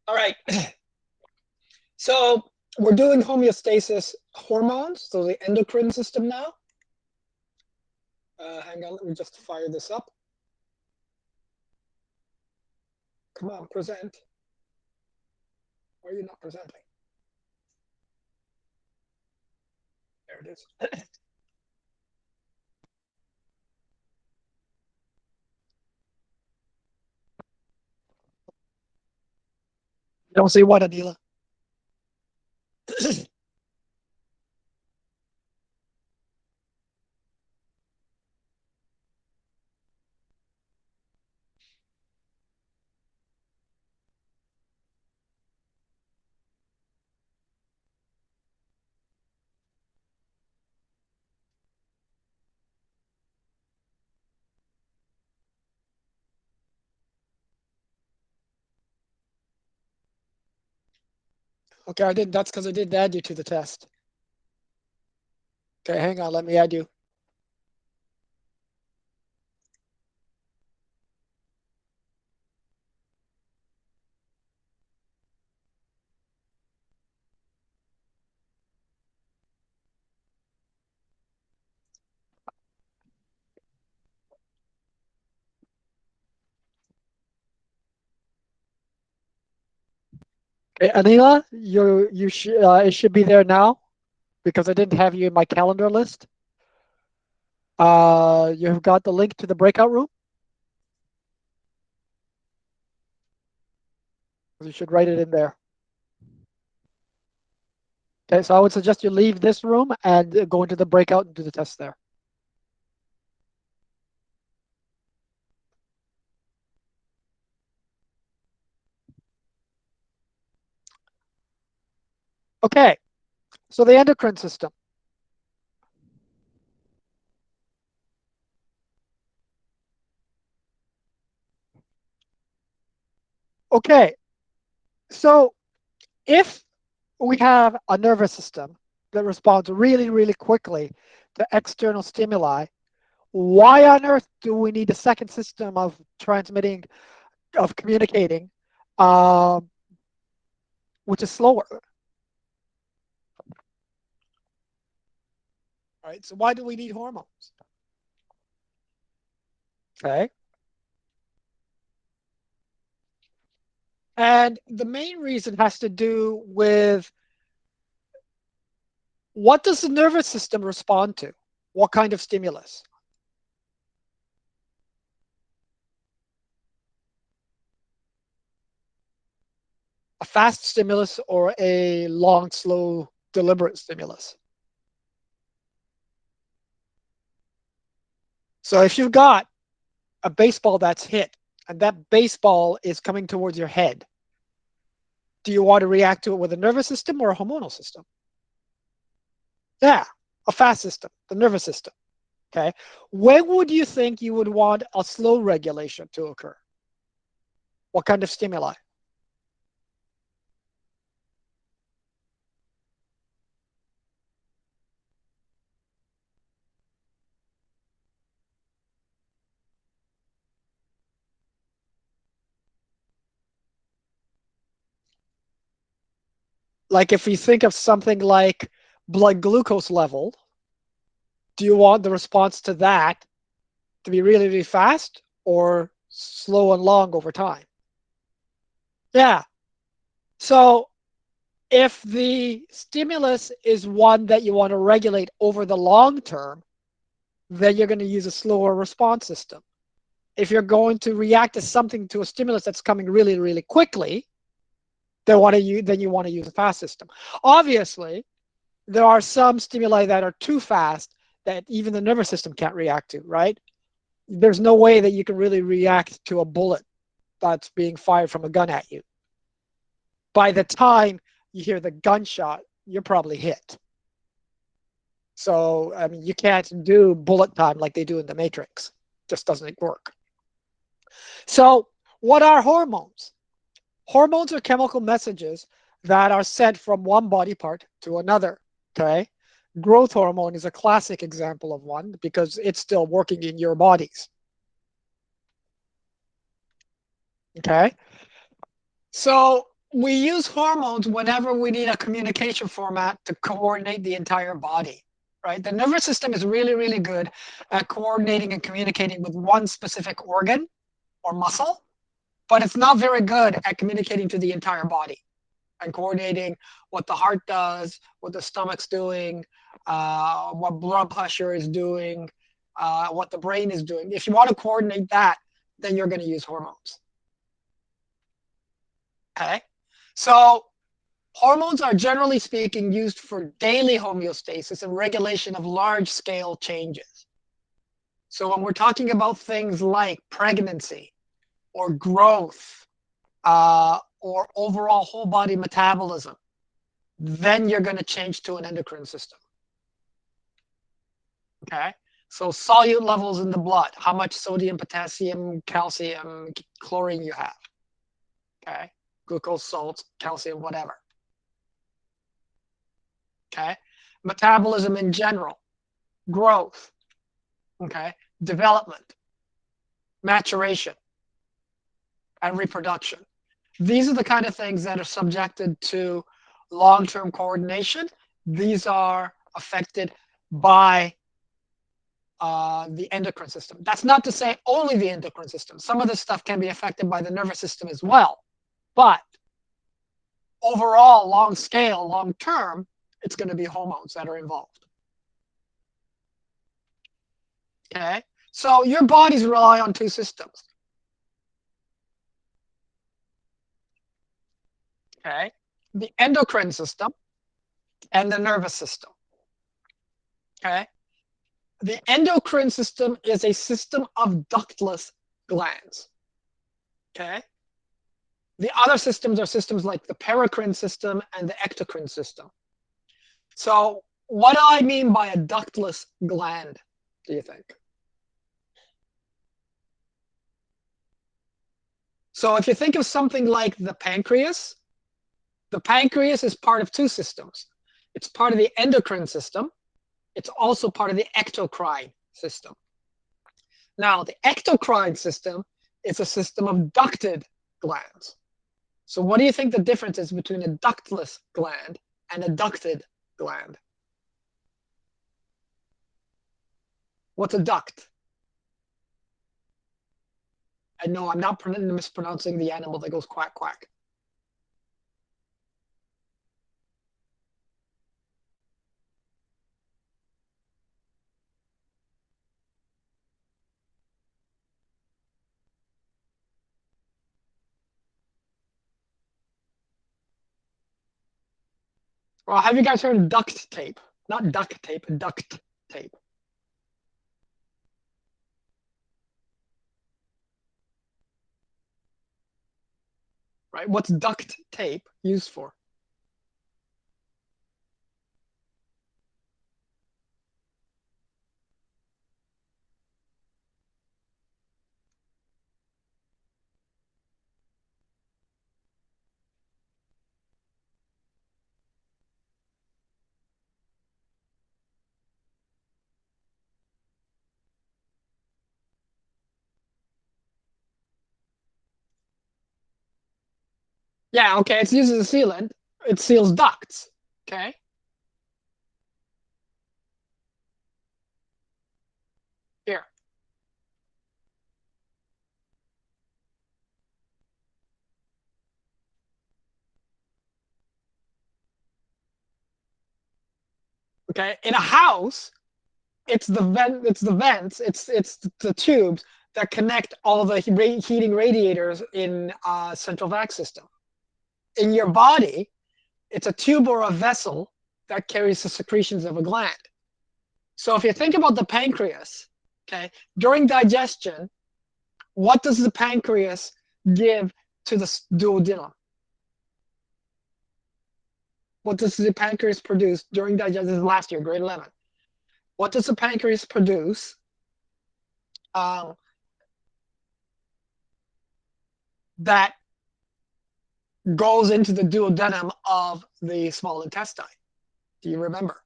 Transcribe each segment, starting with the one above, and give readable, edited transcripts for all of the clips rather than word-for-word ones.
All right. So we're doing homeostasis hormones, so the endocrine system now. Hang on, let me just fire this up. Come on, present. Why are you not presenting? There it is. You don't see what, Adila? Okay, I did. That's because I did add you to the test. Okay, hang on. Let me add you. Okay, Anila, it should be there now because I didn't have you in my calendar list. You've got the link to the breakout room. You should write it in there. Okay, so I would suggest you leave this room and go into the breakout and do the test there. Okay, so the endocrine system. Okay, so if we have a nervous system that responds really, really quickly to external stimuli, why on earth do we need a second system of transmitting, of communicating, which is slower? All right, so why do we need hormones? Okay. And the main reason has to do with what does the nervous system respond to? What kind of stimulus? A fast stimulus or a long, slow, deliberate stimulus? So if you've got a baseball that's hit and that baseball is coming towards your head, do you want to react to it with a nervous system or a hormonal system? Yeah, a fast system, the nervous system. Okay. When would you think you would want a slow regulation to occur? What kind of stimuli? Like if you think of something like blood glucose level, do you want the response to that to be really, really fast or slow and long over time? Yeah. So if the stimulus is one that you want to regulate over the long term, then you're going to use a slower response system. If you're going to react to something, to a stimulus that's coming really, really quickly, then you want to use a fast system. Obviously, there are some stimuli that are too fast that even the nervous system can't react to, right? There's no way that you can really react to a bullet that's being fired from a gun at you. By the time you hear the gunshot, you're probably hit. So, I mean, you can't do bullet time like they do in the Matrix. Just doesn't work. So, what are hormones? Hormones are chemical messages that are sent from one body part to another. Okay. Growth hormone is a classic example of one because it's still working in your bodies. Okay. So We use hormones whenever we need a communication format to coordinate the entire body, right? The nervous system is really, really good at coordinating and communicating with one specific organ or muscle, but it's not very good at communicating to the entire body and coordinating what the heart does, what the stomach's doing, what blood pressure is doing, what the brain is doing. If you want to coordinate that, then you're going to use hormones. Okay? So hormones are, generally speaking, used for daily homeostasis and regulation of large-scale changes. So when we're talking about things like pregnancy or growth or overall whole body metabolism, then you're going to change to an endocrine system. Okay? So solute levels in the blood, how much sodium, potassium, calcium, chlorine you have. Okay? Glucose, salts, calcium, whatever. Okay? Metabolism in general, growth, okay? Development, maturation, and reproduction. These are the kind of things that are subjected to long-term coordination. These are affected by the endocrine system. That's not to say only the endocrine system. Some of this stuff can be affected by the nervous system as well. But overall, long scale, long term, it's going to be hormones that are involved. Okay? So your bodies rely on two systems. Okay? The endocrine system and the nervous system. Okay? The endocrine system is a system of ductless glands. Okay? The other systems are systems like the paracrine system and the ectocrine system. So what do I mean by a ductless gland, do you think? So if you think of something like the pancreas is part of two systems. It's part of the endocrine system. It's also part of the ectocrine system. Now, the ectocrine system is a system of ducted glands. So what do you think the difference is between a ductless gland and a ducted gland? What's a duct? And no, I'm not mispronouncing the animal that goes quack, quack. Well, have you guys heard of duct tape? Not duct tape, duct tape. Right? What's duct tape used for? Yeah, okay, it's used as a sealant. It seals ducts. Okay. Here. Okay. In a house, it's the vents, it's the tubes that connect all the heating radiators in a central vac system. In your body, it's a tube or a vessel that carries the secretions of a gland. So if you think about the pancreas, okay, during digestion, what does the pancreas give to the duodenum? What does the pancreas produce during digestion? This is last year, grade 11. What does the pancreas produce that goes into the duodenum of the small intestine? Do you remember?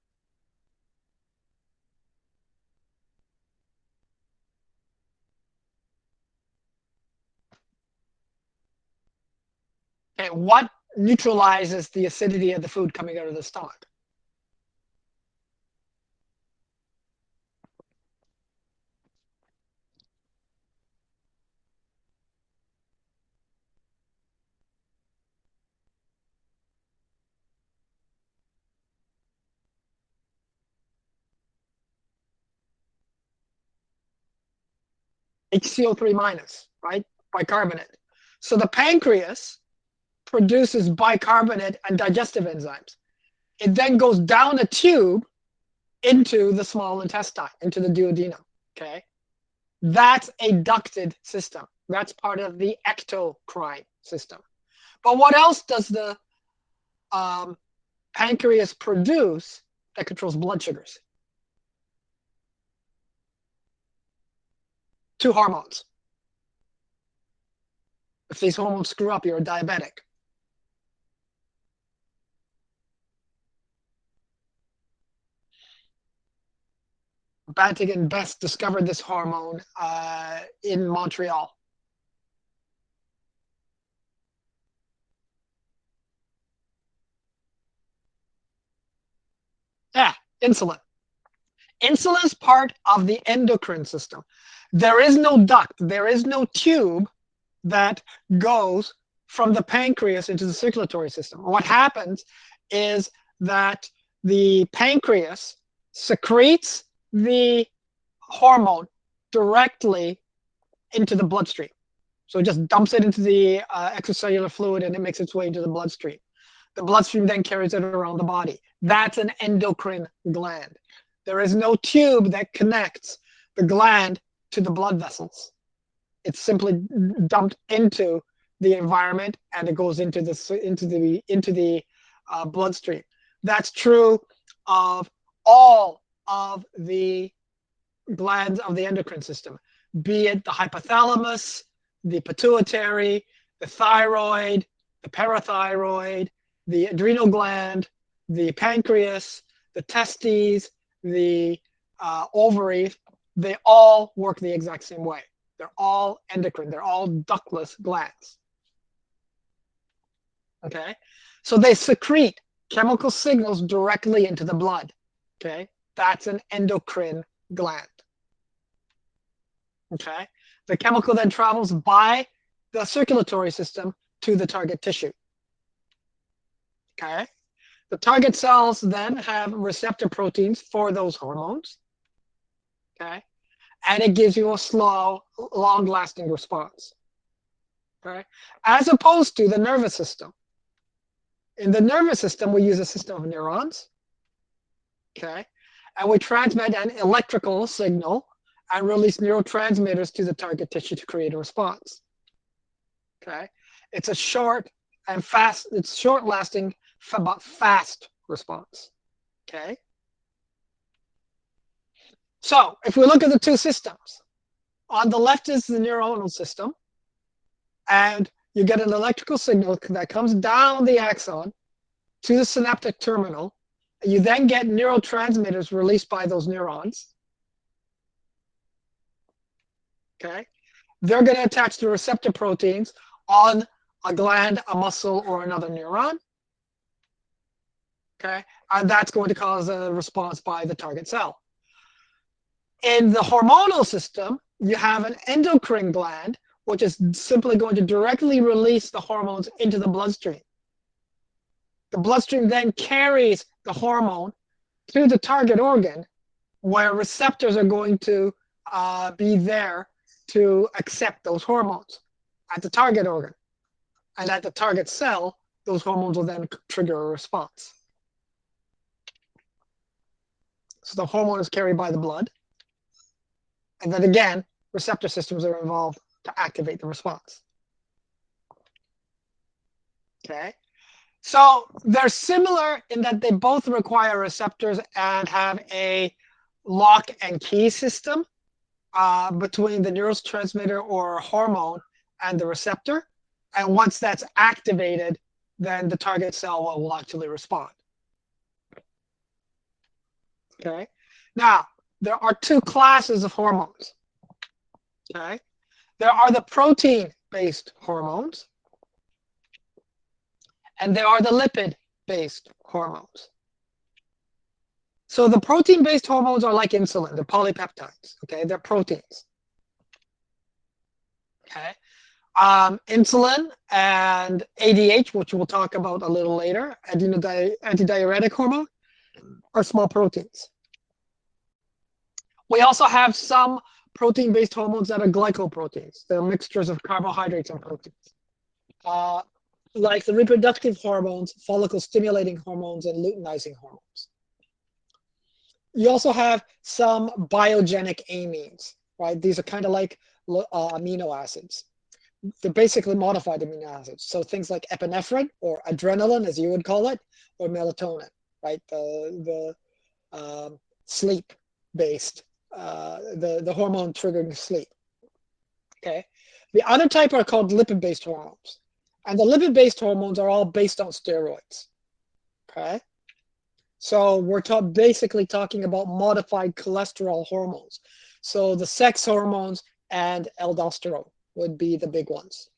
Okay, what neutralizes the acidity of the food coming out of the stomach. HCO3 minus, right? Bicarbonate. So the pancreas produces bicarbonate and digestive enzymes. It then goes down a tube into the small intestine, into the duodenum. Okay, that's a ducted system. That's part of the ectocrine system. But what else does the pancreas produce that controls blood sugars? Two hormones. If these hormones screw up, you're a diabetic. Banting and Best discovered this hormone in Montreal. Yeah, insulin. Insulin is part of the endocrine system. There is no duct, there is no tube that goes from the pancreas into the circulatory system. What happens is that the pancreas secretes the hormone directly into the bloodstream. So it just dumps it into the extracellular fluid and it makes its way into the bloodstream. The bloodstream then carries it around the body. That's an endocrine gland. There is no tube that connects the gland to the blood vessels. It's simply dumped into the environment and it goes into the bloodstream. That's true of all of the glands of the endocrine system, be it the hypothalamus, the pituitary, the thyroid, the parathyroid, the adrenal gland, the pancreas, the testes, the ovaries. They all work the exact same way. They're all endocrine. They're all ductless glands. Okay, so they secrete chemical signals directly into the blood. Okay, that's an endocrine gland. Okay, the chemical then travels by the circulatory system to the target tissue. Okay, the target cells then have receptor proteins for those hormones. Okay, and it gives you a slow, long-lasting response. Okay, as opposed to the nervous system. In the nervous system, we use a system of neurons. Okay, and we transmit an electrical signal and release neurotransmitters to the target tissue to create a response. Okay, it's a short and fast. It's short-lasting, but fast response. Okay. So if we look at the two systems, on the left is the neuronal system, and you get an electrical signal that comes down the axon to the synaptic terminal. And you then get neurotransmitters released by those neurons. Okay, they're going to attach to receptor proteins on a gland, a muscle, or another neuron. Okay, and that's going to cause a response by the target cell. In the hormonal system, you have an endocrine gland, which is simply going to directly release the hormones into the bloodstream. The bloodstream then carries the hormone to the target organ, where receptors are going to be there to accept those hormones at the target organ. And at the target cell, those hormones will then trigger a response. So the hormone is carried by the blood. And then again, receptor systems are involved to activate the response. Okay. So they're similar in that they both require receptors and have a lock and key system between the neurotransmitter or hormone and the receptor. And once that's activated, then the target cell will actually respond. Okay. Now, there are two classes of hormones. Okay. There are the protein-based hormones, and there are the lipid-based hormones. So the protein-based hormones are like insulin. They're polypeptides. Okay, they're proteins. Okay, insulin and ADH, which we'll talk about a little later, antidiuretic hormone, are small proteins. We also have some protein-based hormones that are glycoproteins. They're mixtures of carbohydrates and proteins. Like the reproductive hormones, follicle-stimulating hormones, and luteinizing hormones. You also have some biogenic amines, right? These are kind of like amino acids. They're basically modified amino acids. So things like epinephrine or adrenaline, as you would call it, or melatonin, right? The sleep-based, the hormone triggering sleep. Okay. The other type are called lipid-based hormones. And the lipid-based hormones are all based on steroids. Okay. So we're basically talking about modified cholesterol hormones. So the sex hormones and aldosterone would be the big ones.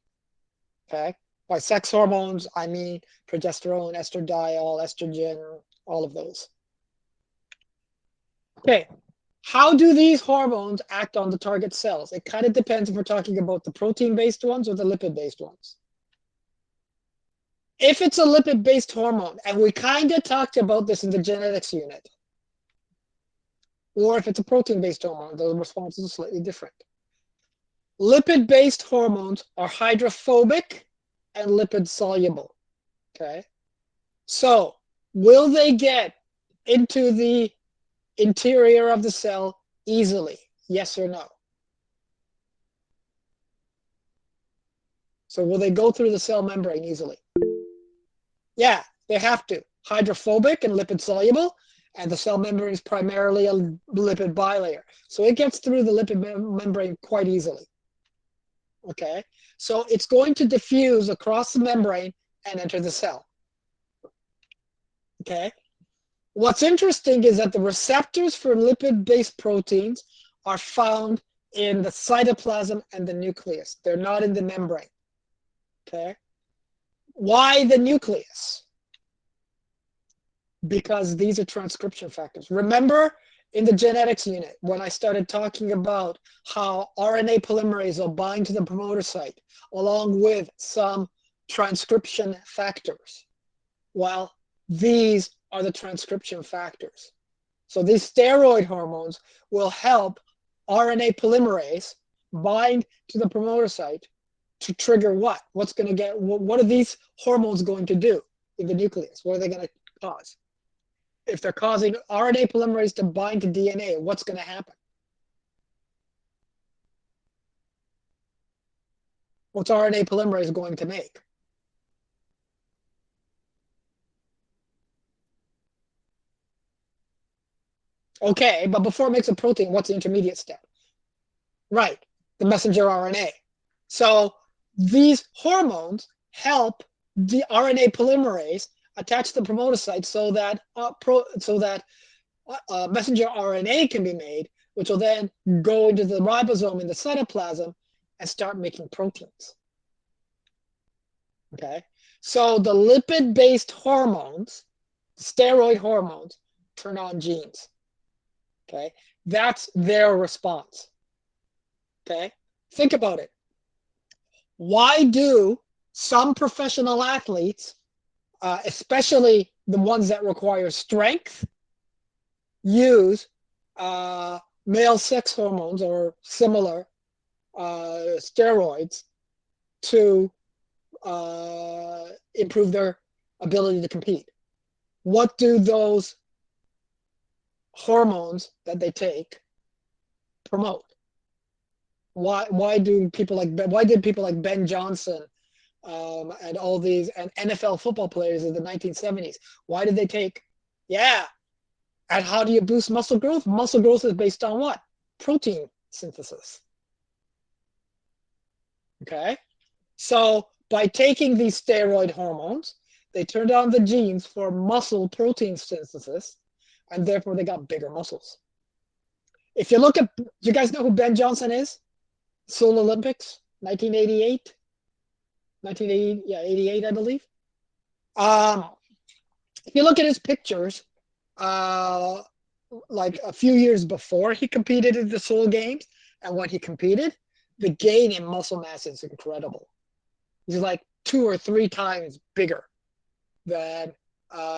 Okay. By sex hormones, I mean progesterone, estradiol, estrogen, all of those. Okay. How do these hormones act on the target cells? It kind of depends if we're talking about the protein-based ones or the lipid-based ones. If it's a lipid-based hormone, and we kind of talked about this in the genetics unit, or if it's a protein-based hormone, the responses are slightly different. Lipid-based hormones are hydrophobic and lipid-soluble. Okay, so will they get into the interior of the cell easily? Yes or no? So will they go through the cell membrane easily? Yeah, they have to. Hydrophobic and lipid soluble, and the cell membrane is primarily a lipid bilayer. So it gets through the lipid membrane quite easily. Okay, so it's going to diffuse across the membrane and enter the cell. Okay, what's interesting is that the receptors for lipid-based proteins are found in the cytoplasm and the nucleus. They're not in the membrane. Okay, why the nucleus? Because these are transcription factors. Remember in the genetics unit when I started talking about how RNA polymerase will bind to the promoter site along with some transcription factors? Well, these are the transcription factors. So these steroid hormones will help RNA polymerase bind to the promoter site to trigger what? What are these hormones going to do in the nucleus? What are they going to cause? If they're causing RNA polymerase to bind to DNA, what's going to happen? What's RNA polymerase going to make? Okay, but before it makes a protein, what's the intermediate step? Right, the messenger RNA. So these hormones help the RNA polymerase attach to the promoter site so that messenger RNA can be made, which will then go into the ribosome in the cytoplasm and start making proteins. Okay, so the lipid-based hormones, steroid hormones, turn on genes. Okay, that's their response. Okay, think about it. Why do some professional athletes, especially the ones that require strength, use male sex hormones or similar steroids to improve their ability to compete? What do those hormones that they take promote? Why did people like Ben Johnson and all these and NFL football players in the 1970s? Why did they take? Yeah. And how do you boost muscle growth? Muscle growth is based on what? Protein synthesis. Okay. So by taking these steroid hormones, they turned on the genes for muscle protein synthesis, and therefore they got bigger muscles. If you look at, do you guys know who Ben Johnson is? Seoul Olympics, 1988, 1980, yeah, 88, I believe. Um, if you look at his pictures, uh, like a few years before he competed in the Seoul Games, and when he competed, the gain in muscle mass is incredible. He's like 2 or 3 times bigger than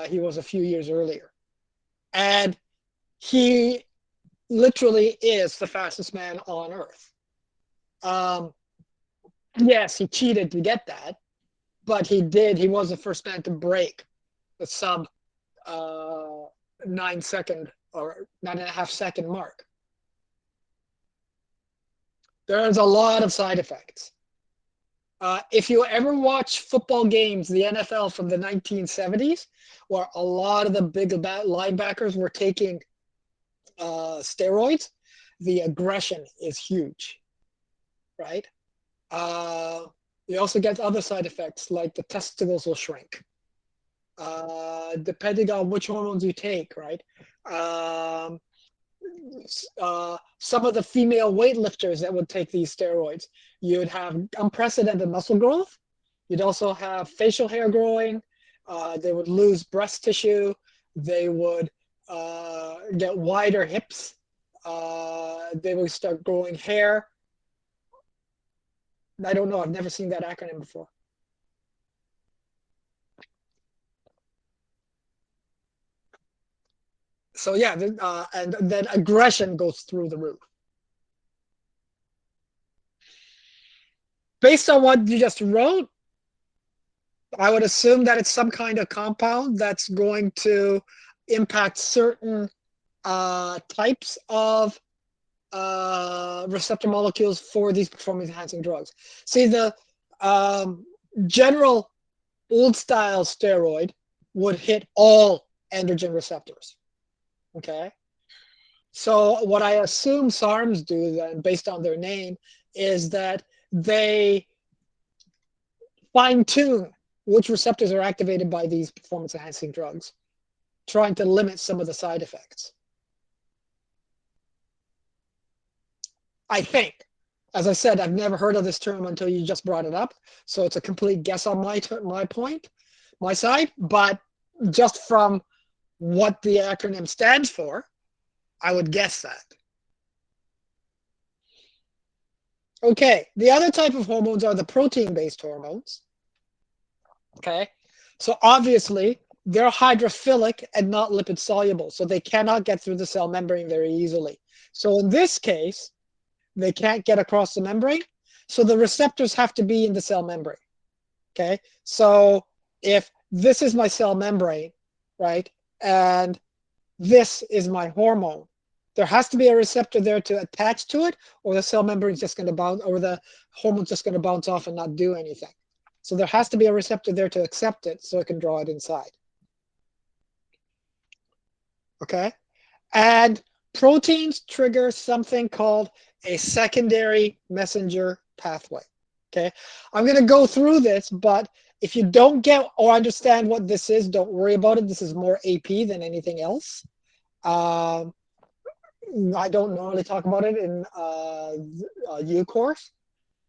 he was a few years earlier. And he literally is the fastest man on earth. Um, yes, he cheated to get that, but he did. He was the first man to break the sub uh, 9 second or 9.5 second mark. There's a lot of side effects. If you ever watch football games, the NFL from the 1970s, where a lot of the big linebackers were taking steroids, the aggression is huge, right? You also get other side effects like the testicles will shrink, depending on which hormones you take, right? Um, some of the female weightlifters that would take these steroids, you'd have unprecedented muscle growth. You'd also have facial hair growing. They would lose breast tissue. They would get wider hips. They would start growing hair. I don't know. I've never seen that acronym before. So yeah, and then aggression goes through the roof. Based on what you just wrote, I would assume that it's some kind of compound that's going to impact certain types of receptor molecules for these performance enhancing drugs. See, the um, general old style steroid would hit all androgen receptors. Okay. So what I assume SARMs do then, based on their name, is that they fine tune which receptors are activated by these performance enhancing drugs, trying to limit some of the side effects. I think. As I said, I've never heard of this term until you just brought it up. So it's a complete guess on my side. But just from what the acronym stands for, I would guess that. Okay, the other type of hormones are the protein-based hormones. Okay, so obviously they're hydrophilic and not lipid soluble, so they cannot get through the cell membrane very easily. So in this case, they can't get across the membrane, so the receptors have to be in the cell membrane. Okay, so if this is my cell membrane, right, and this is my hormone, there has to be a receptor there to attach to it, or the cell membrane is just going to bounce, or the hormone's just going to bounce off and not do anything. So there has to be a receptor there to accept it so it can draw it inside. Okay? And proteins trigger something called a secondary messenger pathway. Okay? I'm going to go through this, but if you don't get or understand what this is, don't worry about it. This is more AP than anything else. I don't normally talk about it in U course,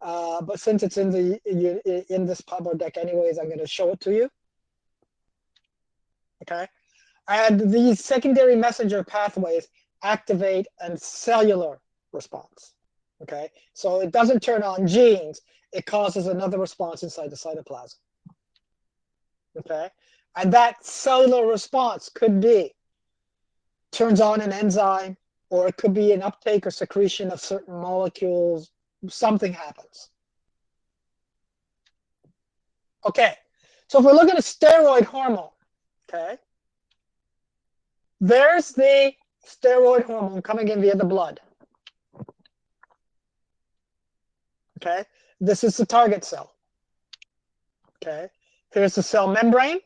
but since it's in this Pablo deck anyways, I'm going to show it to you. Okay, and these secondary messenger pathways activate a cellular response. Okay, so it doesn't turn on genes; it causes another response inside the cytoplasm. Okay, and that cellular response could be turns on an enzyme, or it could be an uptake or secretion of certain molecules. Something happens. Okay, so if we're looking at steroid hormone, okay, there's the steroid hormone coming in via the blood. Okay, this is the target cell. Okay, here's the cell membrane,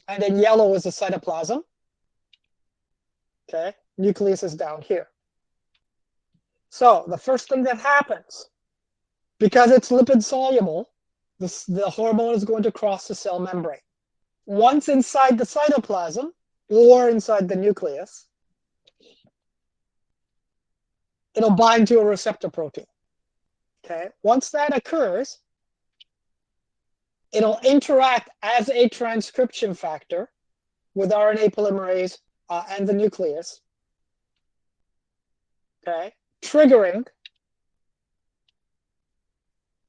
and then yellow is the cytoplasm. Okay, nucleus is down here. So the first thing that happens, because it's lipid soluble, the hormone is going to cross the cell membrane. Once inside the cytoplasm or inside the nucleus, it'll bind to a receptor protein. Okay, once that occurs, It'll interact as a transcription factor with RNA polymerase and the nucleus, okay, triggering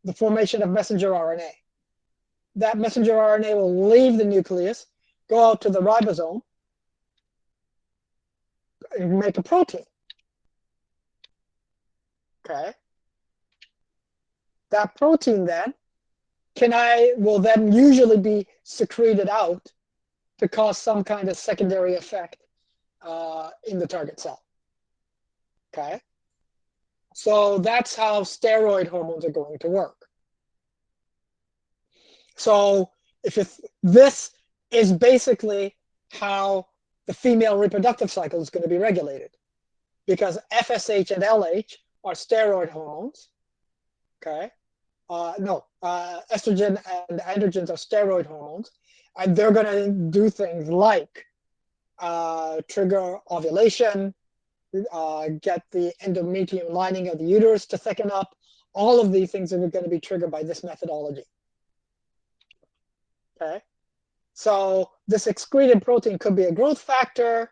the formation of messenger RNA. That messenger RNA will leave the nucleus, go out to the ribosome, and make a protein. Okay. That protein then will then usually be secreted out to cause some kind of secondary effect in the target cell. Okay. So that's how steroid hormones are going to work. So this is basically how the female reproductive cycle is going to be regulated, because FSH and LH are steroid hormones. Okay. Estrogen and androgens are steroid hormones, and they're going to do things like trigger ovulation, get the endometrium lining of the uterus to thicken up. All of these things are going to be triggered by this methodology. Okay, so this excreted protein could be a growth factor.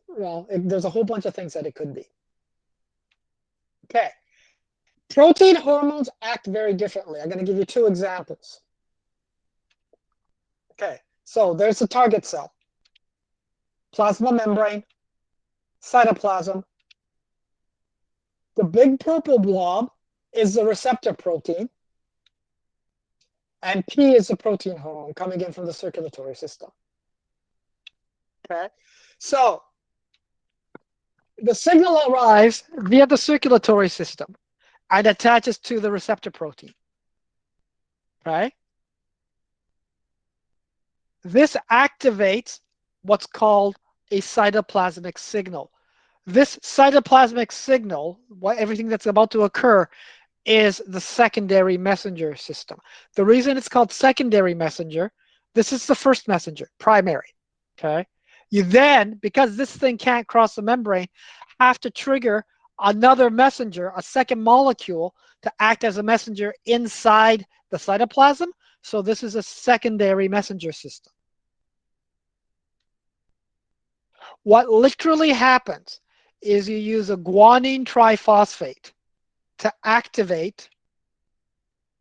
Well, there's a whole bunch of things that it could be. Okay, protein hormones act very differently. I'm going to give you two examples. Okay, so there's the target cell, plasma membrane, cytoplasm. The big purple blob is the receptor protein, and P is the protein hormone coming in from the circulatory system. Okay, so the signal arrives via the circulatory system and attaches to the receptor protein. Okay, this activates what's called a cytoplasmic signal. This cytoplasmic signal, everything that's about to occur, is the secondary messenger system. The reason it's called secondary messenger, this is the first messenger, primary. Okay. You then, because this thing can't cross the membrane, have to trigger another messenger, a second molecule, to act as a messenger inside the cytoplasm. So this is a secondary messenger system. What literally happens is you use a guanine triphosphate to activate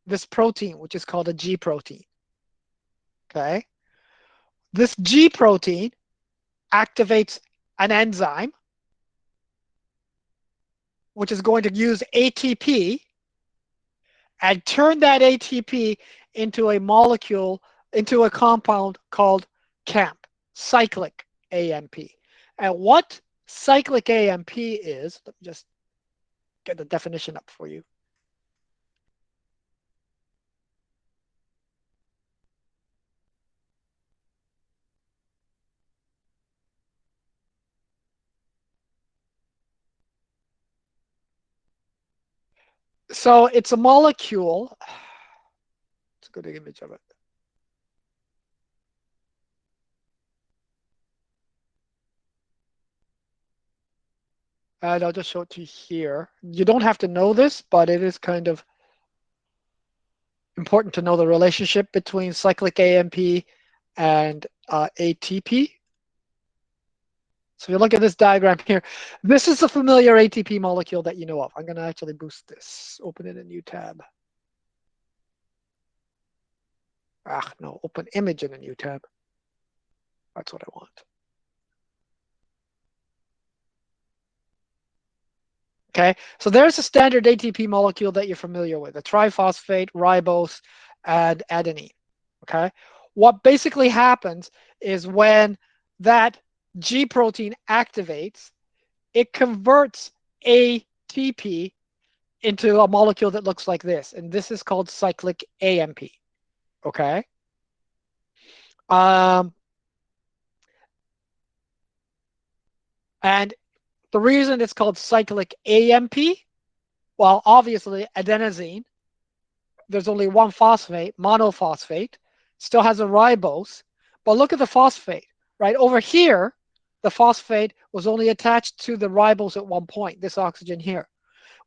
this protein, which is called a G protein. Okay. This G protein activates an enzyme, which is going to use ATP and turn that ATP into a molecule, into a compound called CAMP, cyclic AMP. And what cyclic AMP is, let me just get the definition up for you. So it's a molecule. It's a good image of it. And I'll just show it to you here. You don't have to know this, but it is kind of important to know the relationship between cyclic AMP and ATP. So if you look at this diagram here, this is a familiar ATP molecule that you know of. I'm going to actually boost this. Open in a new tab. No, open image in a new tab. That's what I want. Okay, so there's a standard ATP molecule that you're familiar with, a triphosphate, ribose, and adenine. Okay, what basically happens is when that G protein activates, it converts ATP into a molecule that looks like this, and this is called cyclic AMP. Okay. And the reason it's called cyclic AMP, well, obviously adenosine, there's only one phosphate, monophosphate, still has a ribose, but look at the phosphate, right? Over here, the phosphate was only attached to the ribose at one point, this oxygen here.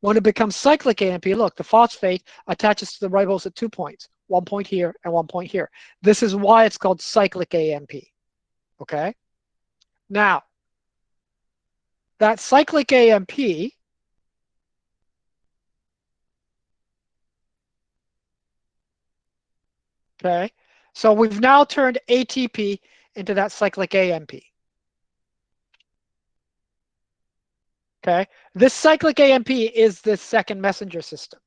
When it becomes cyclic AMP, look, the phosphate attaches to the ribose at 2 points. 1 point here, and 1 point here. This is why it's called cyclic AMP. Okay? Now, that cyclic AMP okay, so we've now turned ATP into that cyclic AMP. Okay, this cyclic AMP is the second messenger system,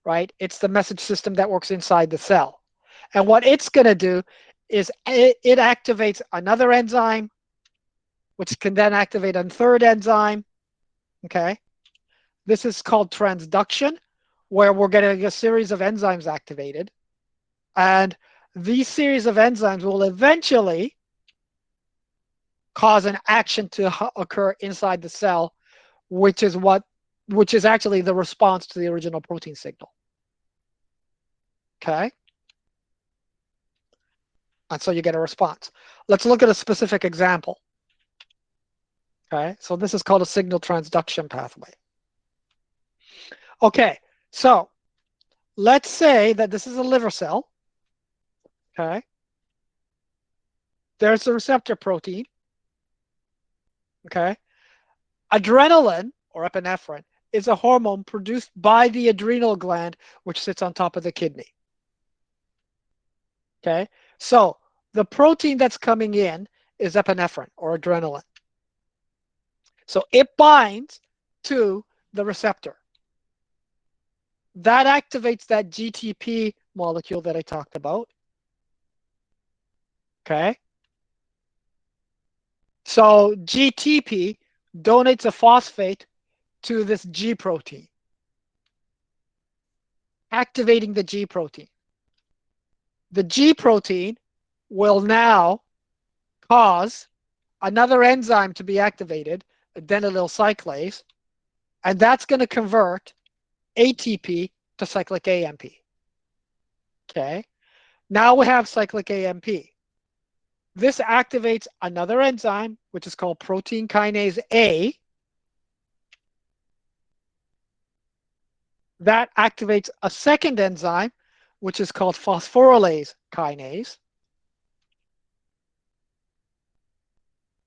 right? It's the message system that works inside the cell. And what it's going to do is it activates another enzyme, which can then activate a third enzyme. Okay, this is called transduction, where we're getting a series of enzymes activated. And these series of enzymes will eventually cause an action to occur inside the cell, which is actually the response to the original protein signal. Okay? And so you get a response. Let's look at a specific example. Okay? So this is called a signal transduction pathway. Okay, so let's say that this is a liver cell. Okay? There's a receptor protein. Okay? Adrenaline, or epinephrine, is a hormone produced by the adrenal gland, which sits on top of the kidney. Okay, so the protein that's coming in is epinephrine or adrenaline. So it binds to the receptor. That activates that GTP molecule that I talked about. Okay, so GTP donates a phosphate to this G protein, activating the G protein. The G protein will now cause another enzyme to be activated, adenylyl cyclase, and that's going to convert ATP to cyclic AMP. Okay, now we have cyclic AMP. This activates another enzyme, which is called protein kinase A. That activates a second enzyme, which is called phosphorylase kinase.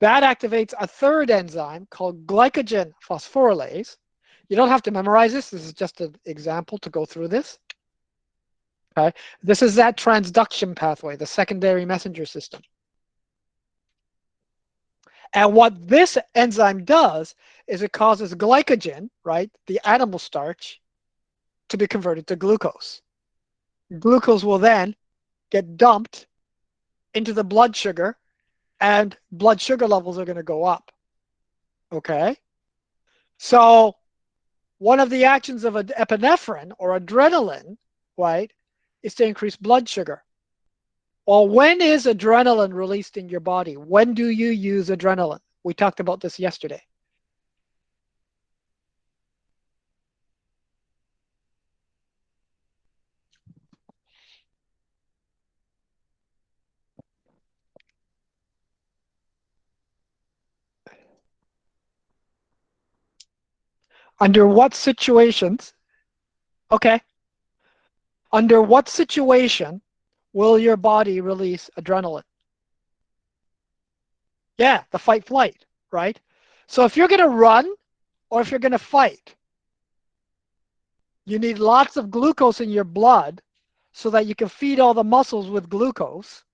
That activates a third enzyme called glycogen phosphorylase. You don't have to memorize this. This is just an example to go through this. Okay, this is that transduction pathway, the secondary messenger system. And what this enzyme does is it causes glycogen, right, the animal starch, to be converted to glucose. Glucose will then get dumped into the blood sugar, and blood sugar levels are going to go up. Okay? So one of the actions of epinephrine or adrenaline, right, is to increase blood sugar. Well, when is adrenaline released in your body? When do you use adrenaline? We talked about this yesterday. Under what situations? Okay. Under what situation will your body release adrenaline? Yeah, the fight flight, right? So if you're going to run or if you're going to fight, you need lots of glucose in your blood so that you can feed all the muscles with glucose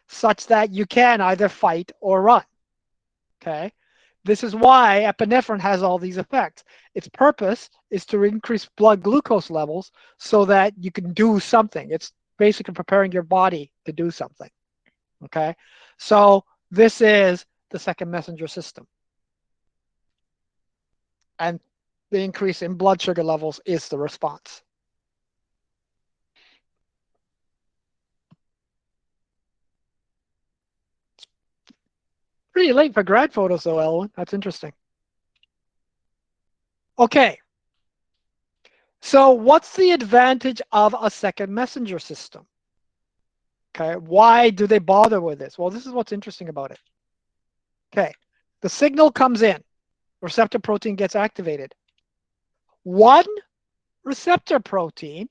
such that you can either fight or run. Okay? This is why epinephrine has all these effects. Its purpose is to increase blood glucose levels so that you can do something. It's basically preparing your body to do something. Okay? So this is the second messenger system. And the increase in blood sugar levels is the response. Pretty late for grad photos though, Elwin. That's interesting. Okay. So what's the advantage of a second messenger system? Okay. Why do they bother with this? Well, this is what's interesting about it. Okay. The signal comes in. Receptor protein gets activated. One receptor protein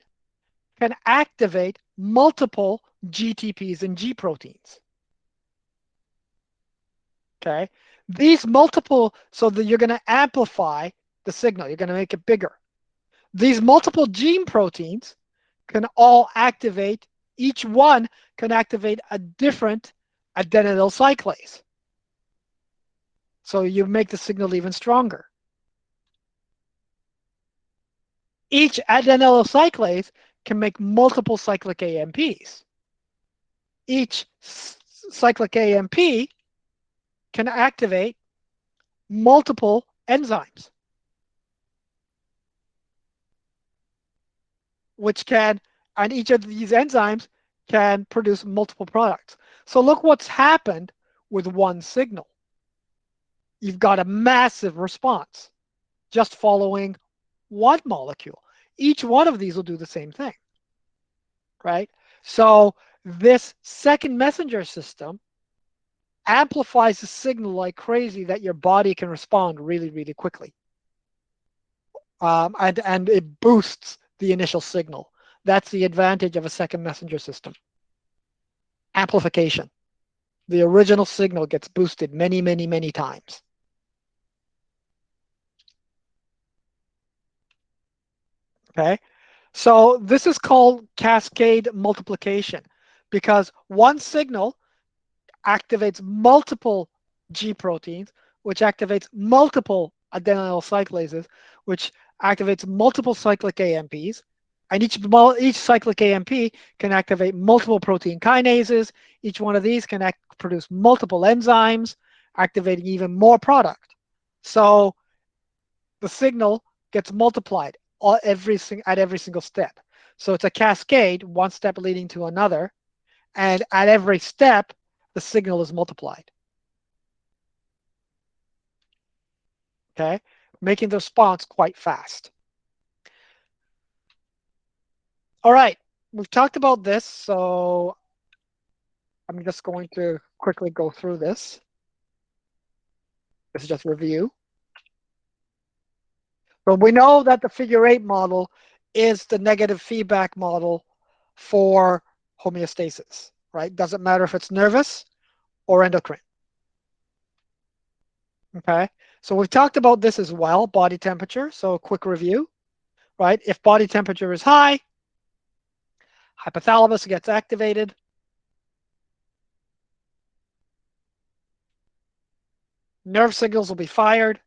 can activate multiple GTPs and G proteins. Okay, these multiple, so that you're going to amplify the signal, you're going to make it bigger. These multiple gene proteins can all activate, each one can activate a different adenylyl cyclase. So you make the signal even stronger. Each adenylyl cyclase can make multiple cyclic AMPs. Each cyclic AMP can activate multiple enzymes, which can, and each of these enzymes can produce multiple products. So look what's happened with one signal. You've got a massive response just following one molecule. Each one of these will do the same thing, right? So this second messenger system amplifies the signal like crazy that your body can respond really, really quickly. And it boosts the initial signal. That's the advantage of a second messenger system. Amplification. The original signal gets boosted many, many, many times. Okay, so this is called cascade multiplication because one signal activates multiple G proteins, which activates multiple adenylyl cyclases, which activates multiple cyclic AMPs, and each cyclic AMP can activate multiple protein kinases. Each one of these can produce multiple enzymes, activating even more product. So the signal gets multiplied at every single step. So it's a cascade, one step leading to another, and at every step, the signal is multiplied. Okay, making the response quite fast. All right, we've talked about this, so I'm just going to quickly go through this. This is just review. But we know that the figure 8 model is the negative feedback model for homeostasis, right? Doesn't matter if it's nervous or endocrine. Okay, so we've talked about this as well, body temperature. So a quick review, right? If body temperature is high, hypothalamus gets activated. Nerve signals will be fired.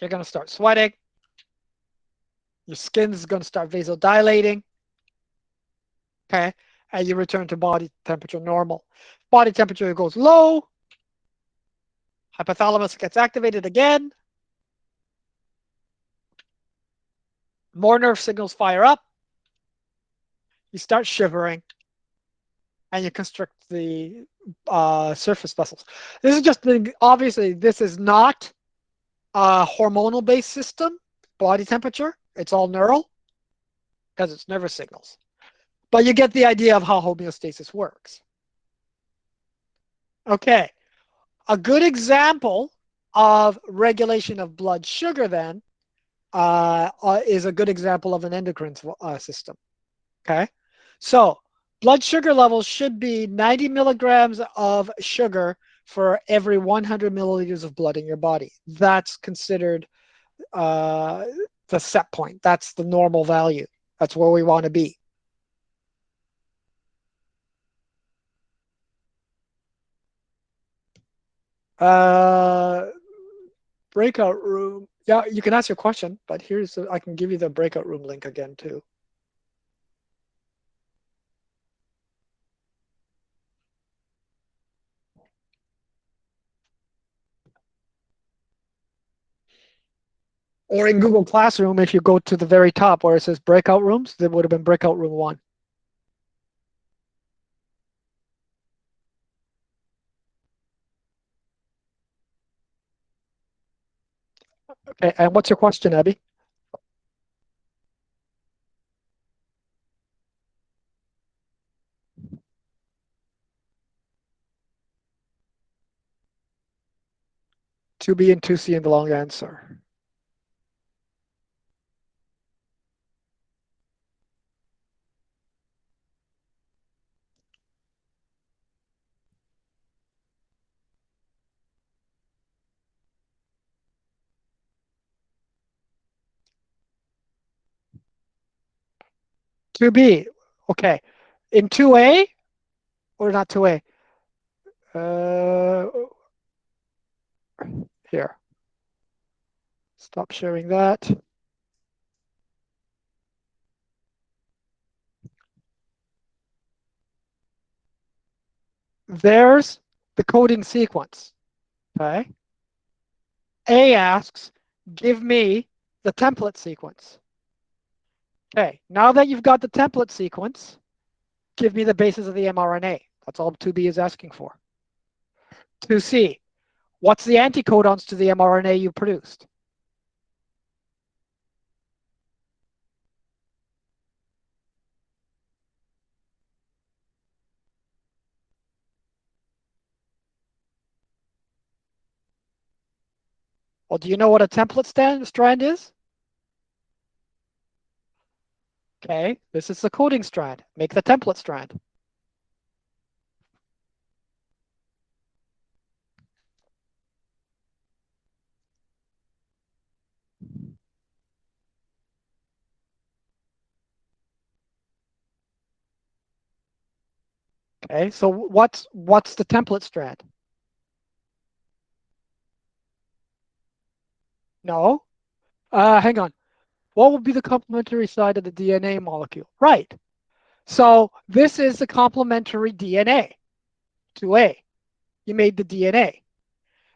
You're going to start sweating. Your skin is going to start vasodilating. Okay, and you return to body temperature normal. Body temperature goes low. Hypothalamus gets activated again. More nerve signals fire up. You start shivering, and you constrict the surface vessels. This is just obviously this is not a hormonal-based system. Body temperature, it's all neural because it's nervous signals. But you get the idea of how homeostasis works. Okay, a good example of regulation of blood sugar then is a good example of an endocrine system. Okay, so blood sugar levels should be 90 milligrams of sugar for every 100 milliliters of blood in your body. That's considered the set point. That's the normal value. That's where we want to be. Breakout room. Yeah, you can ask your question, but I can give you the breakout room link again too. Or in Google Classroom, if you go to the very top where it says breakout rooms, there would have been breakout room 1. Okay, and what's your question, Abby? To B and 2C in the long answer. 2B. Okay. In 2A, or not 2A? Uh, Here. Stop sharing that. There's the coding sequence. Okay. A asks, give me the template sequence. Okay. Now that you've got the template sequence, give me the basis of the mRNA. That's all 2B is asking for. 2C, what's the anticodons to the mRNA you produced? Well, do you know what a template strand is? Okay, this is the coding strand. Make the template strand. Okay, so what's the template strand? No. Hang on. What would be the complementary side of the DNA molecule? Right. So this is the complementary DNA. 2A. You made the DNA.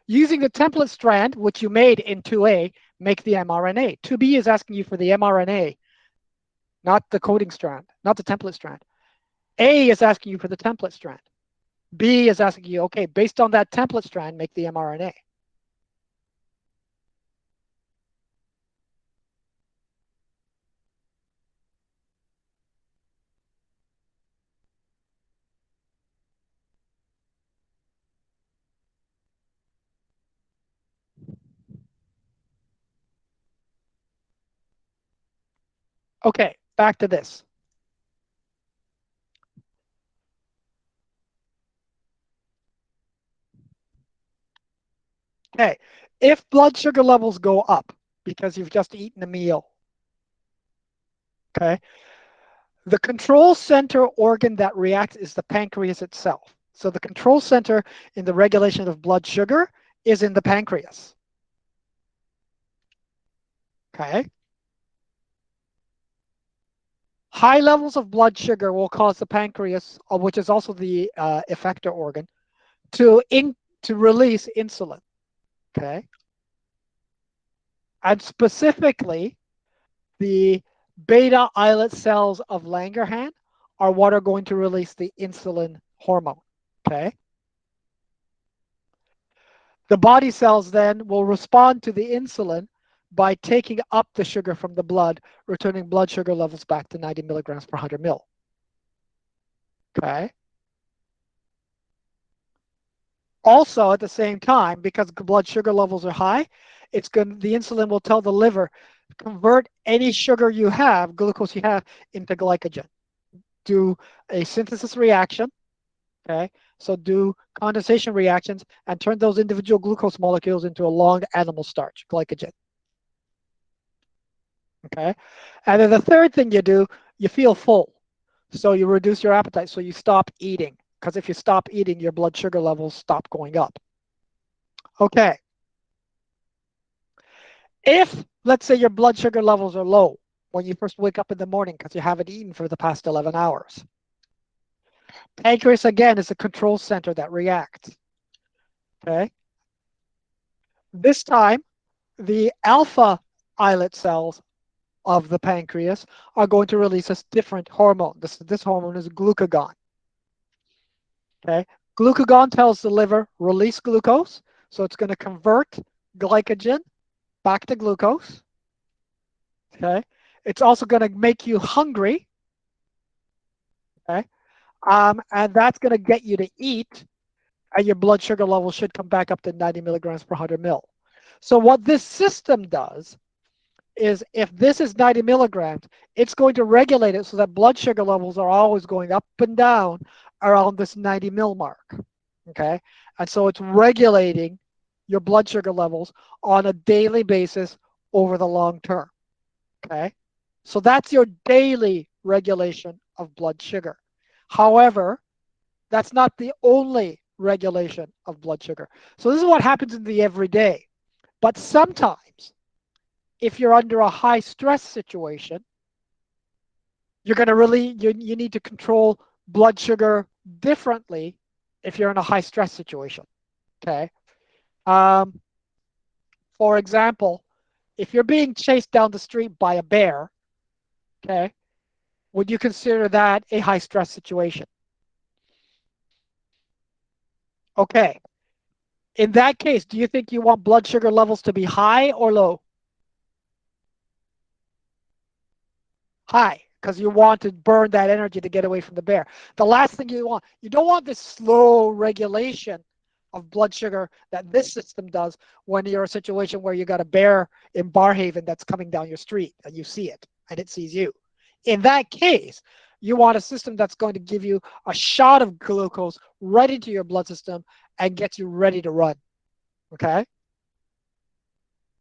Using the template strand, which you made in 2A, make the mRNA. 2B is asking you for the mRNA, not the coding strand, not the template strand. A is asking you for the template strand. B is asking you, okay, based on that template strand, make the mRNA. Okay, back to this. Okay, if blood sugar levels go up because you've just eaten a meal, okay, the control center organ that reacts is the pancreas itself. So the control center in the regulation of blood sugar is in the pancreas. Okay. High levels of blood sugar will cause the pancreas, which is also the effector organ, to release insulin. Okay. And specifically, the beta islet cells of Langerhans are what are going to release the insulin hormone. Okay. The body cells then will respond to the insulin by taking up the sugar from the blood, returning blood sugar levels back to 90 milligrams per 100 mil. Okay. Also, at the same time, because blood sugar levels are high, the insulin will tell the liver, convert any sugar you have, glucose you have, into glycogen. Do a synthesis reaction, okay? So do condensation reactions and turn those individual glucose molecules into a long animal starch, glycogen. Okay. And then the third thing you do, you feel full. So you reduce your appetite. So you stop eating. Because if you stop eating, your blood sugar levels stop going up. Okay. If, let's say, your blood sugar levels are low when you first wake up in the morning because you haven't eaten for the past 11 hours, pancreas, again, is the control center that reacts. Okay. This time, the alpha islet cells of the pancreas are going to release a different hormone. This hormone is glucagon. Okay. Glucagon tells the liver, release glucose. So it's going to convert glycogen back to glucose. Okay. It's also going to make you hungry. Okay. And that's going to get you to eat, and your blood sugar level should come back up to 90 milligrams per 100 mil. So what this system does is if this is 90 milligrams, it's going to regulate it so that blood sugar levels are always going up and down around this 90 mil mark. Okay. And so it's regulating your blood sugar levels on a daily basis over the long term. Okay. So that's your daily regulation of blood sugar. However, that's not the only regulation of blood sugar. So this is what happens in the everyday. But sometimes, if you're under a high stress situation, you're going to you need to control blood sugar differently if you're in a high stress situation. Okay. Um, for example, if you're being chased down the street by a bear, okay, would you consider that a high stress situation? Okay. In that case, do you think you want blood sugar levels to be high or low? High, because you want to burn that energy to get away from the bear. The last thing you don't want this slow regulation of blood sugar that this system does when you're in a situation where you got a bear in Barhaven that's coming down your street and you see it and it sees you. In that case, you want a system that's going to give you a shot of glucose right into your blood system and get you ready to run. Okay?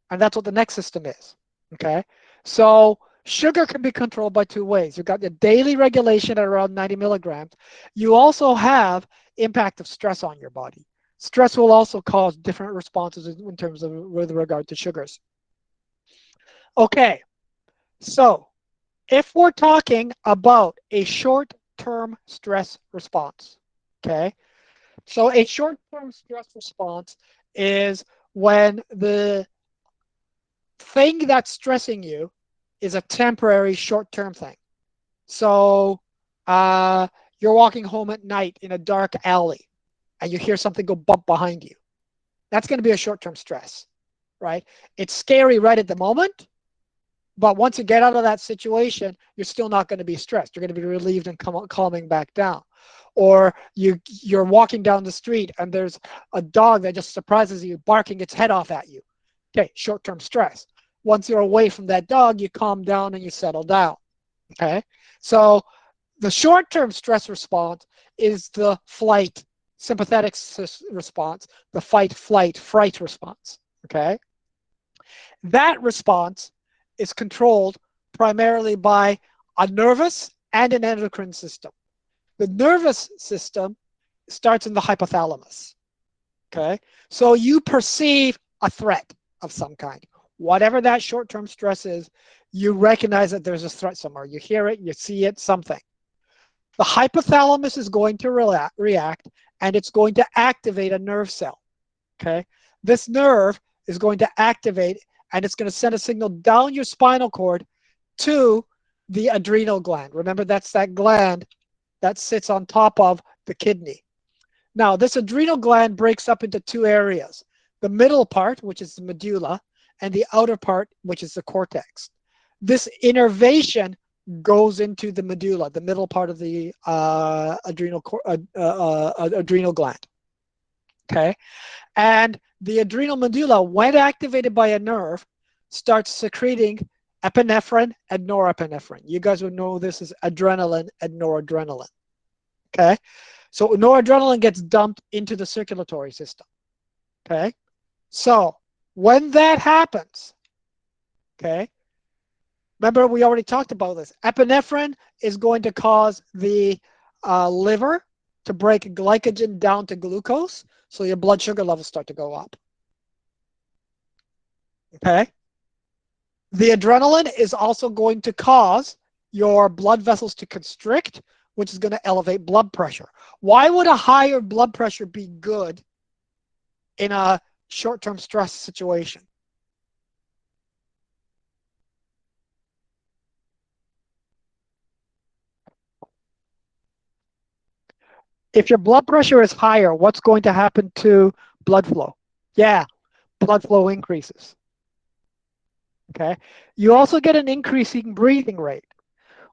And that's what the next system is. Okay? So sugar can be controlled by two ways. You've got the daily regulation at around 90 milligrams. You also have impact of stress on your body. Stress will also cause different responses in terms of with regard to sugars. Okay, so if we're talking about a short-term stress response, okay, so a short-term stress response is when the thing that's stressing you is a temporary short-term thing. So you're walking home at night in a dark alley and you hear something go bump behind you. That's going to be a short-term stress, right? It's scary right at the moment, but once you get out of that situation, you're still not going to be stressed. You're going to be relieved and calming back down. Or you're walking down the street and there's a dog that just surprises you, barking its head off at you. Okay, short-term stress. Once you're away from that dog, you calm down and you settle down. Okay, so the short-term stress response is the flight sympathetic response, the fight, flight, fright response. Okay, that response is controlled primarily by a nervous and an endocrine system. The nervous system starts in the hypothalamus. Okay, so you perceive a threat of some kind. Whatever that short-term stress is, you recognize that there's a threat somewhere. You hear it, you see it, something. The hypothalamus is going to react and it's going to activate a nerve cell. Okay, this nerve is going to activate and it's going to send a signal down your spinal cord to the adrenal gland. Remember, that's that gland that sits on top of the kidney. Now, this adrenal gland breaks up into two areas. The middle part, which is the medulla, and the outer part, which is the cortex. This innervation goes into the medulla, the middle part of the adrenal gland. Okay, and the adrenal medulla, when activated by a nerve, starts secreting epinephrine and norepinephrine. You guys would know this as adrenaline and noradrenaline. Okay, so noradrenaline gets dumped into the circulatory system. Okay, so when that happens, okay, remember we already talked about this. Epinephrine is going to cause the liver to break glycogen down to glucose, so your blood sugar levels start to go up. Okay, the adrenaline is also going to cause your blood vessels to constrict, which is going to elevate blood pressure. Why would a higher blood pressure be good in a short-term stress situation? If your blood pressure is higher, what's going to happen to blood flow? Yeah, blood flow increases. Okay. You also get an increasing breathing rate,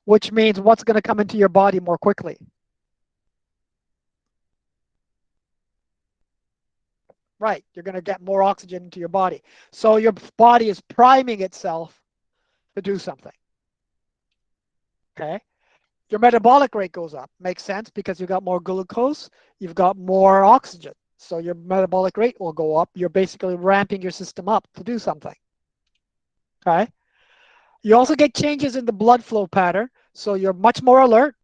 which means what's going to come into your body more quickly. Right. You're going to get more oxygen into your body. So your body is priming itself to do something. Okay. Your metabolic rate goes up. Makes sense because you've got more glucose, you've got more oxygen. So your metabolic rate will go up. You're basically ramping your system up to do something. Okay. You also get changes in the blood flow pattern. So you're much more alert,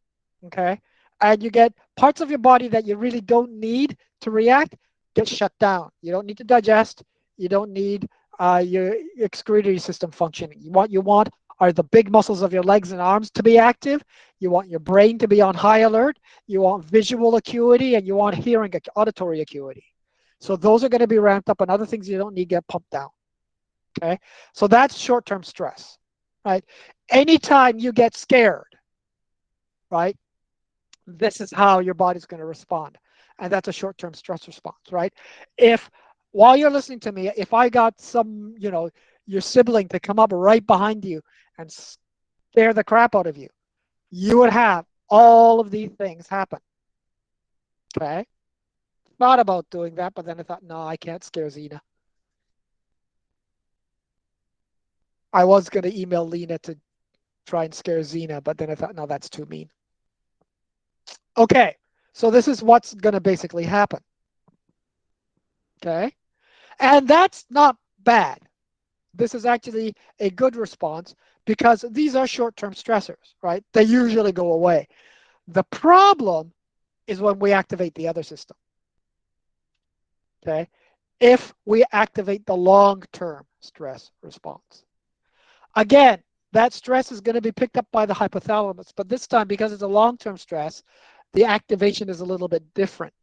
okay? And you get parts of your body that you really don't need to react get shut down. You don't need to digest. You don't need your excretory system functioning. You want are the big muscles of your legs and arms to be active. You want your brain to be on high alert. You want visual acuity, and you want hearing auditory acuity. So those are going to be ramped up, and other things you don't need get pumped down. Okay, so that's short-term stress, right? Anytime you get scared, right, this is how your body's going to respond, and that's a short-term stress response, right? If while you're listening to me, if I got some, your sibling to come up right behind you and scare the crap out of you, you would have all of these things happen. Okay, thought about doing that, but then I thought, no, I can't scare Zena. I was going to email Lena to try and scare Xena, but then I thought, no, that's too mean. Okay, so this is what's going to basically happen. Okay, and that's not bad. This is actually a good response because these are short-term stressors, right? They usually go away. The problem is when we activate the other system. Okay, if we activate the long-term stress response. Again, that stress is going to be picked up by the hypothalamus, but this time, because it's a long-term stress, the activation is a little bit different.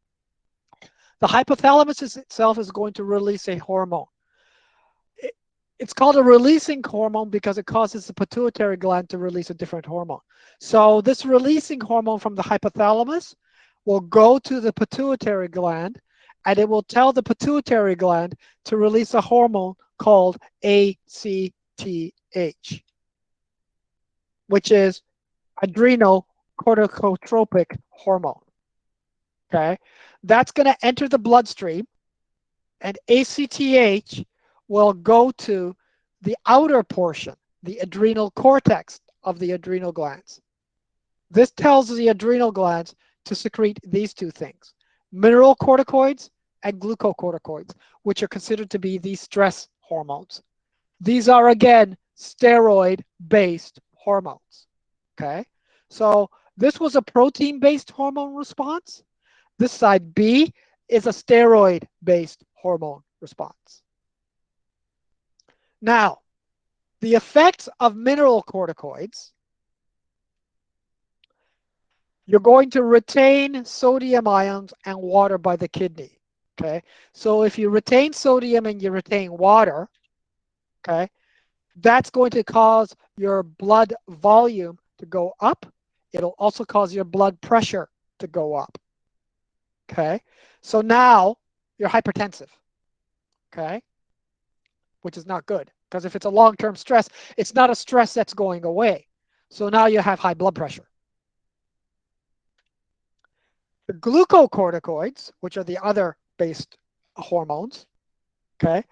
The hypothalamus itself is going to release a hormone. It's called a releasing hormone because it causes the pituitary gland to release a different hormone. So this releasing hormone from the hypothalamus will go to the pituitary gland, and it will tell the pituitary gland to release a hormone called ACTH, which is adrenocorticotropic hormone. Okay, that's going to enter the bloodstream, and ACTH will go to the outer portion, the adrenal cortex of the adrenal glands. This tells the adrenal glands to secrete these two things, mineralocorticoids and glucocorticoids, which are considered to be the stress hormones. These are, again, steroid-based hormones. Okay, so this was a protein-based hormone response. This side B is a steroid-based hormone response. Now, the effects of mineralocorticoids, you're going to retain sodium ions and water by the kidney. Okay, so if you retain sodium and you retain water, okay, that's going to cause your blood volume to go up. It'll also cause your blood pressure to go up. Okay, so now you're hypertensive. Okay, which is not good because if it's a long-term stress, it's not a stress that's going away. So now you have high blood pressure. The glucocorticoids, which are the other based hormones, okay,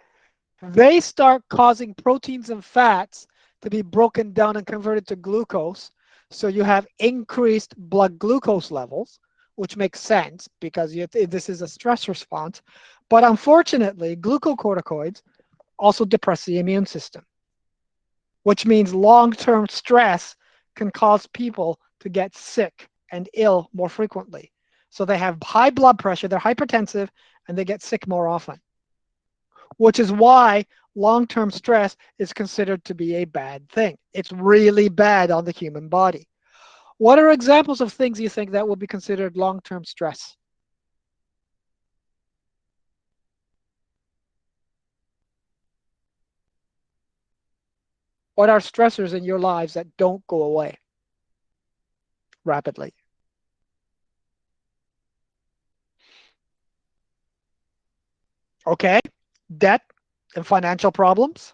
they start causing proteins and fats to be broken down and converted to glucose. So you have increased blood glucose levels, which makes sense because this is a stress response. But unfortunately, glucocorticoids also depress the immune system, which means long-term stress can cause people to get sick and ill more frequently. So they have high blood pressure, they're hypertensive, and they get sick more often, which is why long-term stress is considered to be a bad thing. It's really bad on the human body. What are examples of things you think that would be considered long-term stress? What are stressors in your lives that don't go away rapidly? Okay, debt and financial problems.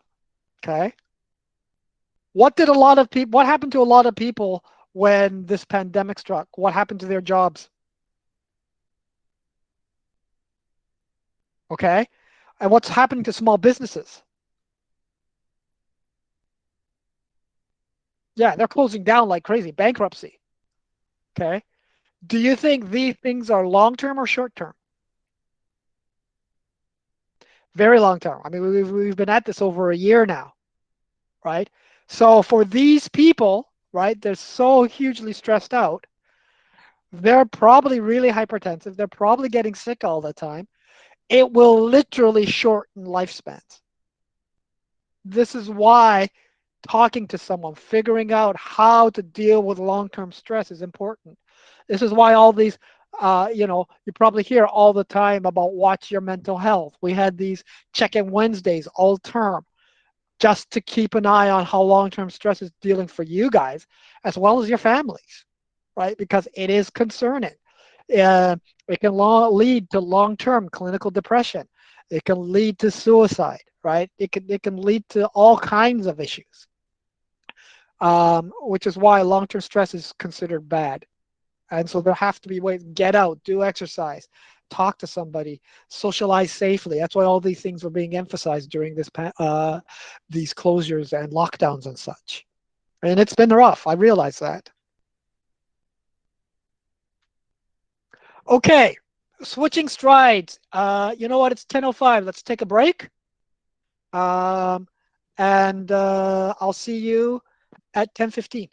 Okay. What happened to a lot of people when this pandemic struck? What happened to their jobs? Okay. And what's happening to small businesses? Yeah, they're closing down like crazy, bankruptcy. Okay. Do you think these things are long term or short term? Very long term. I mean, we've been at this over a year now, right? So for these people, right? They're so hugely stressed out. They're probably really hypertensive. They're probably getting sick all the time. It will literally shorten lifespans. This is why talking to someone, figuring out how to deal with long-term stress is important. This is why all these, you probably hear all the time about watch your mental health. We had these check-in Wednesdays all term just to keep an eye on how long-term stress is dealing for you guys as well as your families, right? Because it is concerning. Uh, it can lead to long-term clinical depression. It can lead to suicide, right? It can lead to all kinds of issues, which is why long-term stress is considered bad. And so there have to be ways: get out, do exercise, talk to somebody, socialize safely. That's why all these things were being emphasized during these closures and lockdowns and such. And it's been rough. I realize that. Okay, switching strides. You know what? It's 10:05. Let's take a break. Um, and I'll see you at 10:15.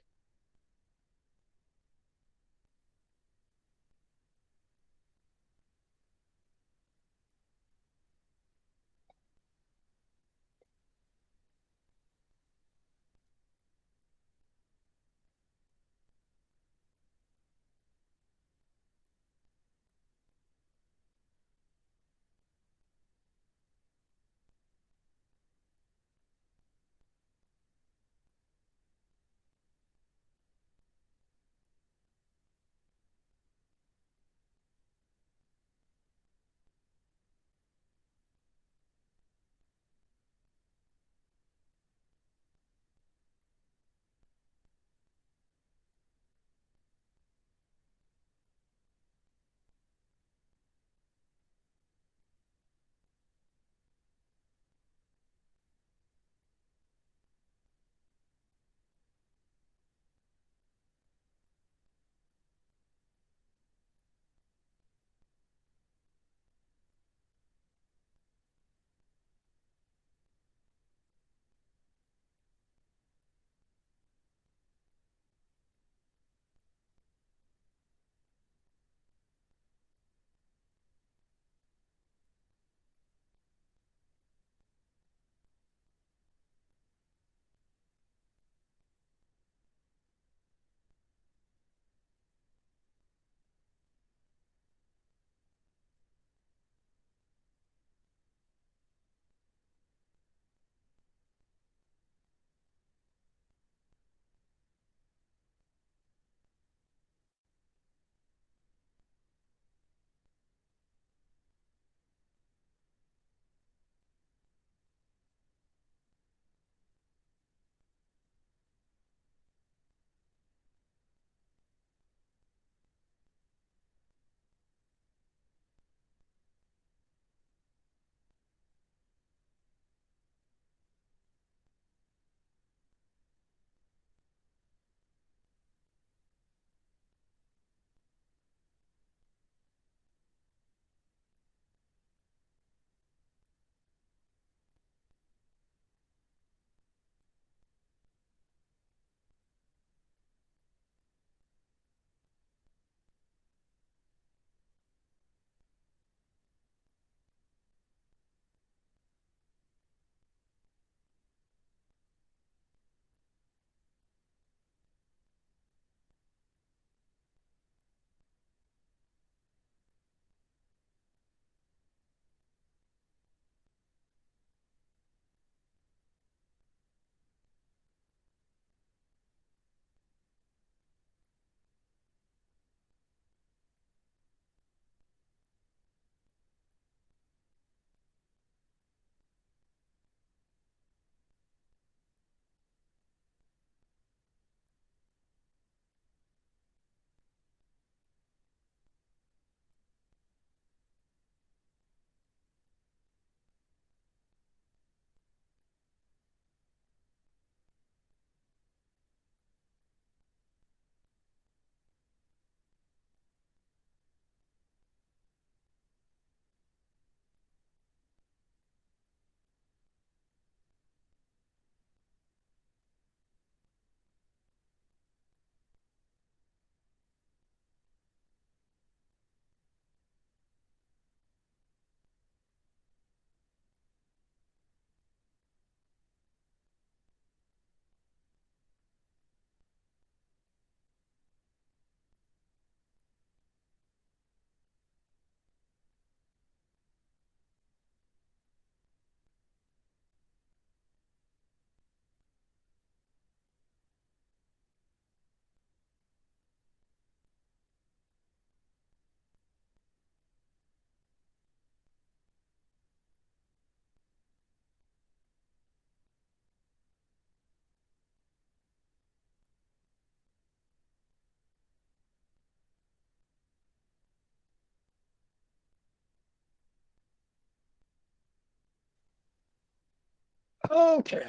Okay.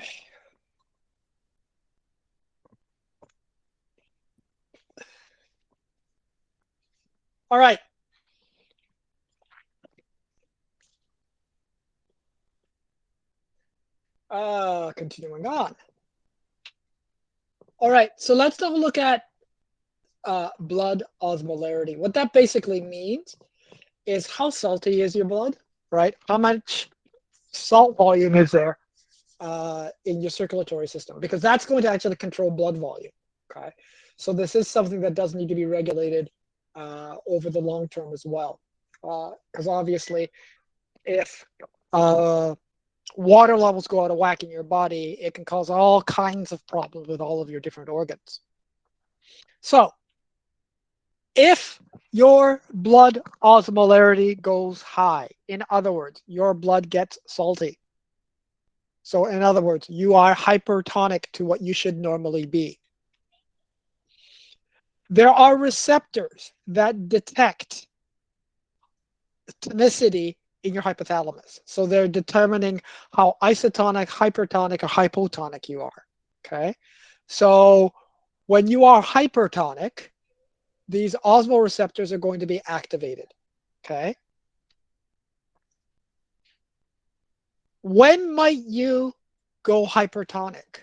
All right. Continuing on. All right. So let's have a look at blood osmolarity. What that basically means is how salty is your blood, right? How much salt volume is there in your circulatory system? Because that's going to actually control blood volume. Okay. So this is something that does need to be regulated over the long term as well. Because obviously, if uh, water levels go out of whack in your body, it can cause all kinds of problems with all of your different organs. So if your blood osmolarity goes high, in other words, your blood gets salty. So in other words, you are hypertonic to what you should normally be. There are receptors that detect tonicity in your hypothalamus. So they're determining how isotonic, hypertonic, or hypotonic you are. Okay. So when you are hypertonic, these osmoreceptors are going to be activated. Okay. When might you go hypertonic?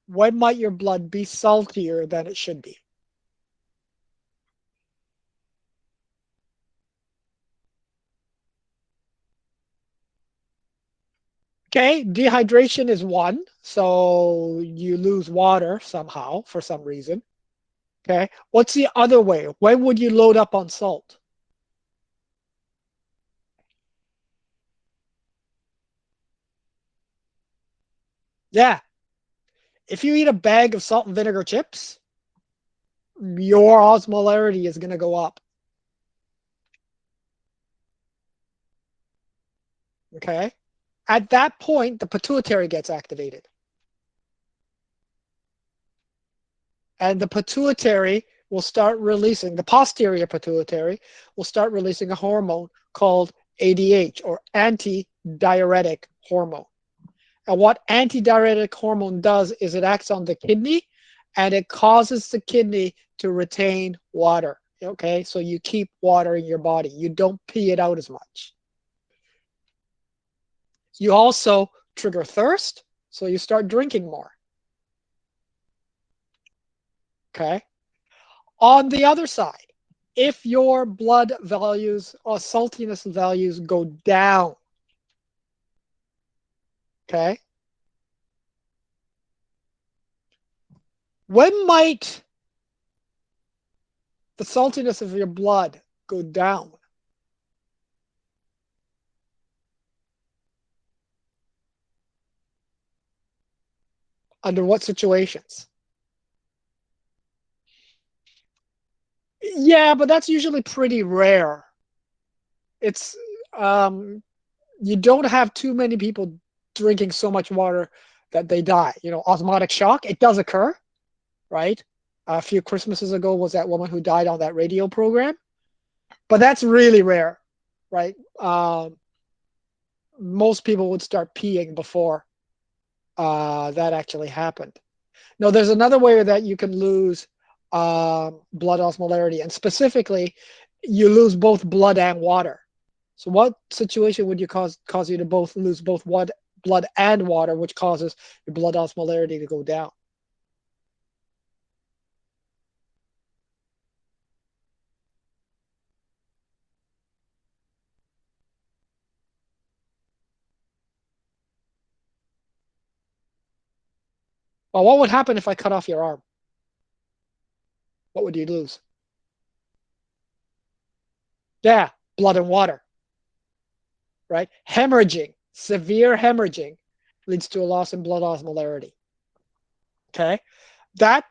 When might your blood be saltier than it should be? Okay, dehydration is one. So you lose water somehow for some reason. Okay, what's the other way? When would you load up on salt? Yeah, if you eat a bag of salt and vinegar chips, your osmolarity is going to go up. Okay, at that point, the pituitary gets activated. And the pituitary will start releasing, the posterior pituitary will start releasing a hormone called ADH, or antidiuretic hormone. And what antidiuretic hormone does is it acts on the kidney and it causes the kidney to retain water. Okay, so you keep water in your body. You don't pee it out as much. You also trigger thirst, so you start drinking more. Okay. On the other side, if your blood values or saltiness values go down, okay, when might the saltiness of your blood go down? Under what situations? Yeah, but that's usually pretty rare. It's um, you don't have too many people drinking so much water that they die. You know, osmotic shock, it does occur, right? A few Christmases ago was that woman who died on that radio program, but that's really rare, right? Most people would start peeing before that actually happened. No, there's another way that you can lose blood osmolarity, and specifically, you lose both blood and water. So, what situation would you cause you to both lose both blood and water, which causes your blood osmolarity to go down? Well, what would happen if I cut off your arm? What would you lose? Yeah, blood and water, right? Hemorrhaging, severe hemorrhaging leads to a loss in blood osmolarity. Okay. That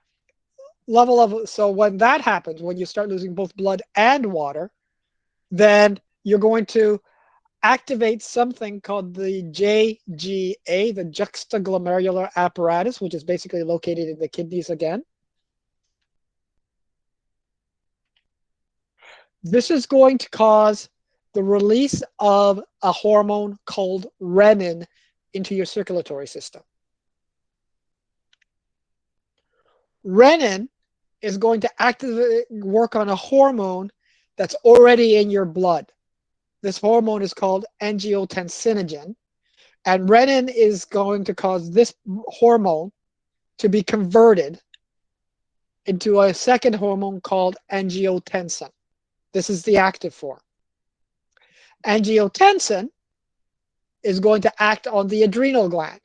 level of, so when that happens, when you start losing both blood and water, then you're going to activate something called the JGA, the juxtaglomerular apparatus, which is basically located in the kidneys again. This is going to cause the release of a hormone called renin into your circulatory system. Renin is going to actively work on a hormone that's already in your blood. This hormone is called angiotensinogen, and renin is going to cause this hormone to be converted into a second hormone called angiotensin. This is the active form. Angiotensin is going to act on the adrenal gland,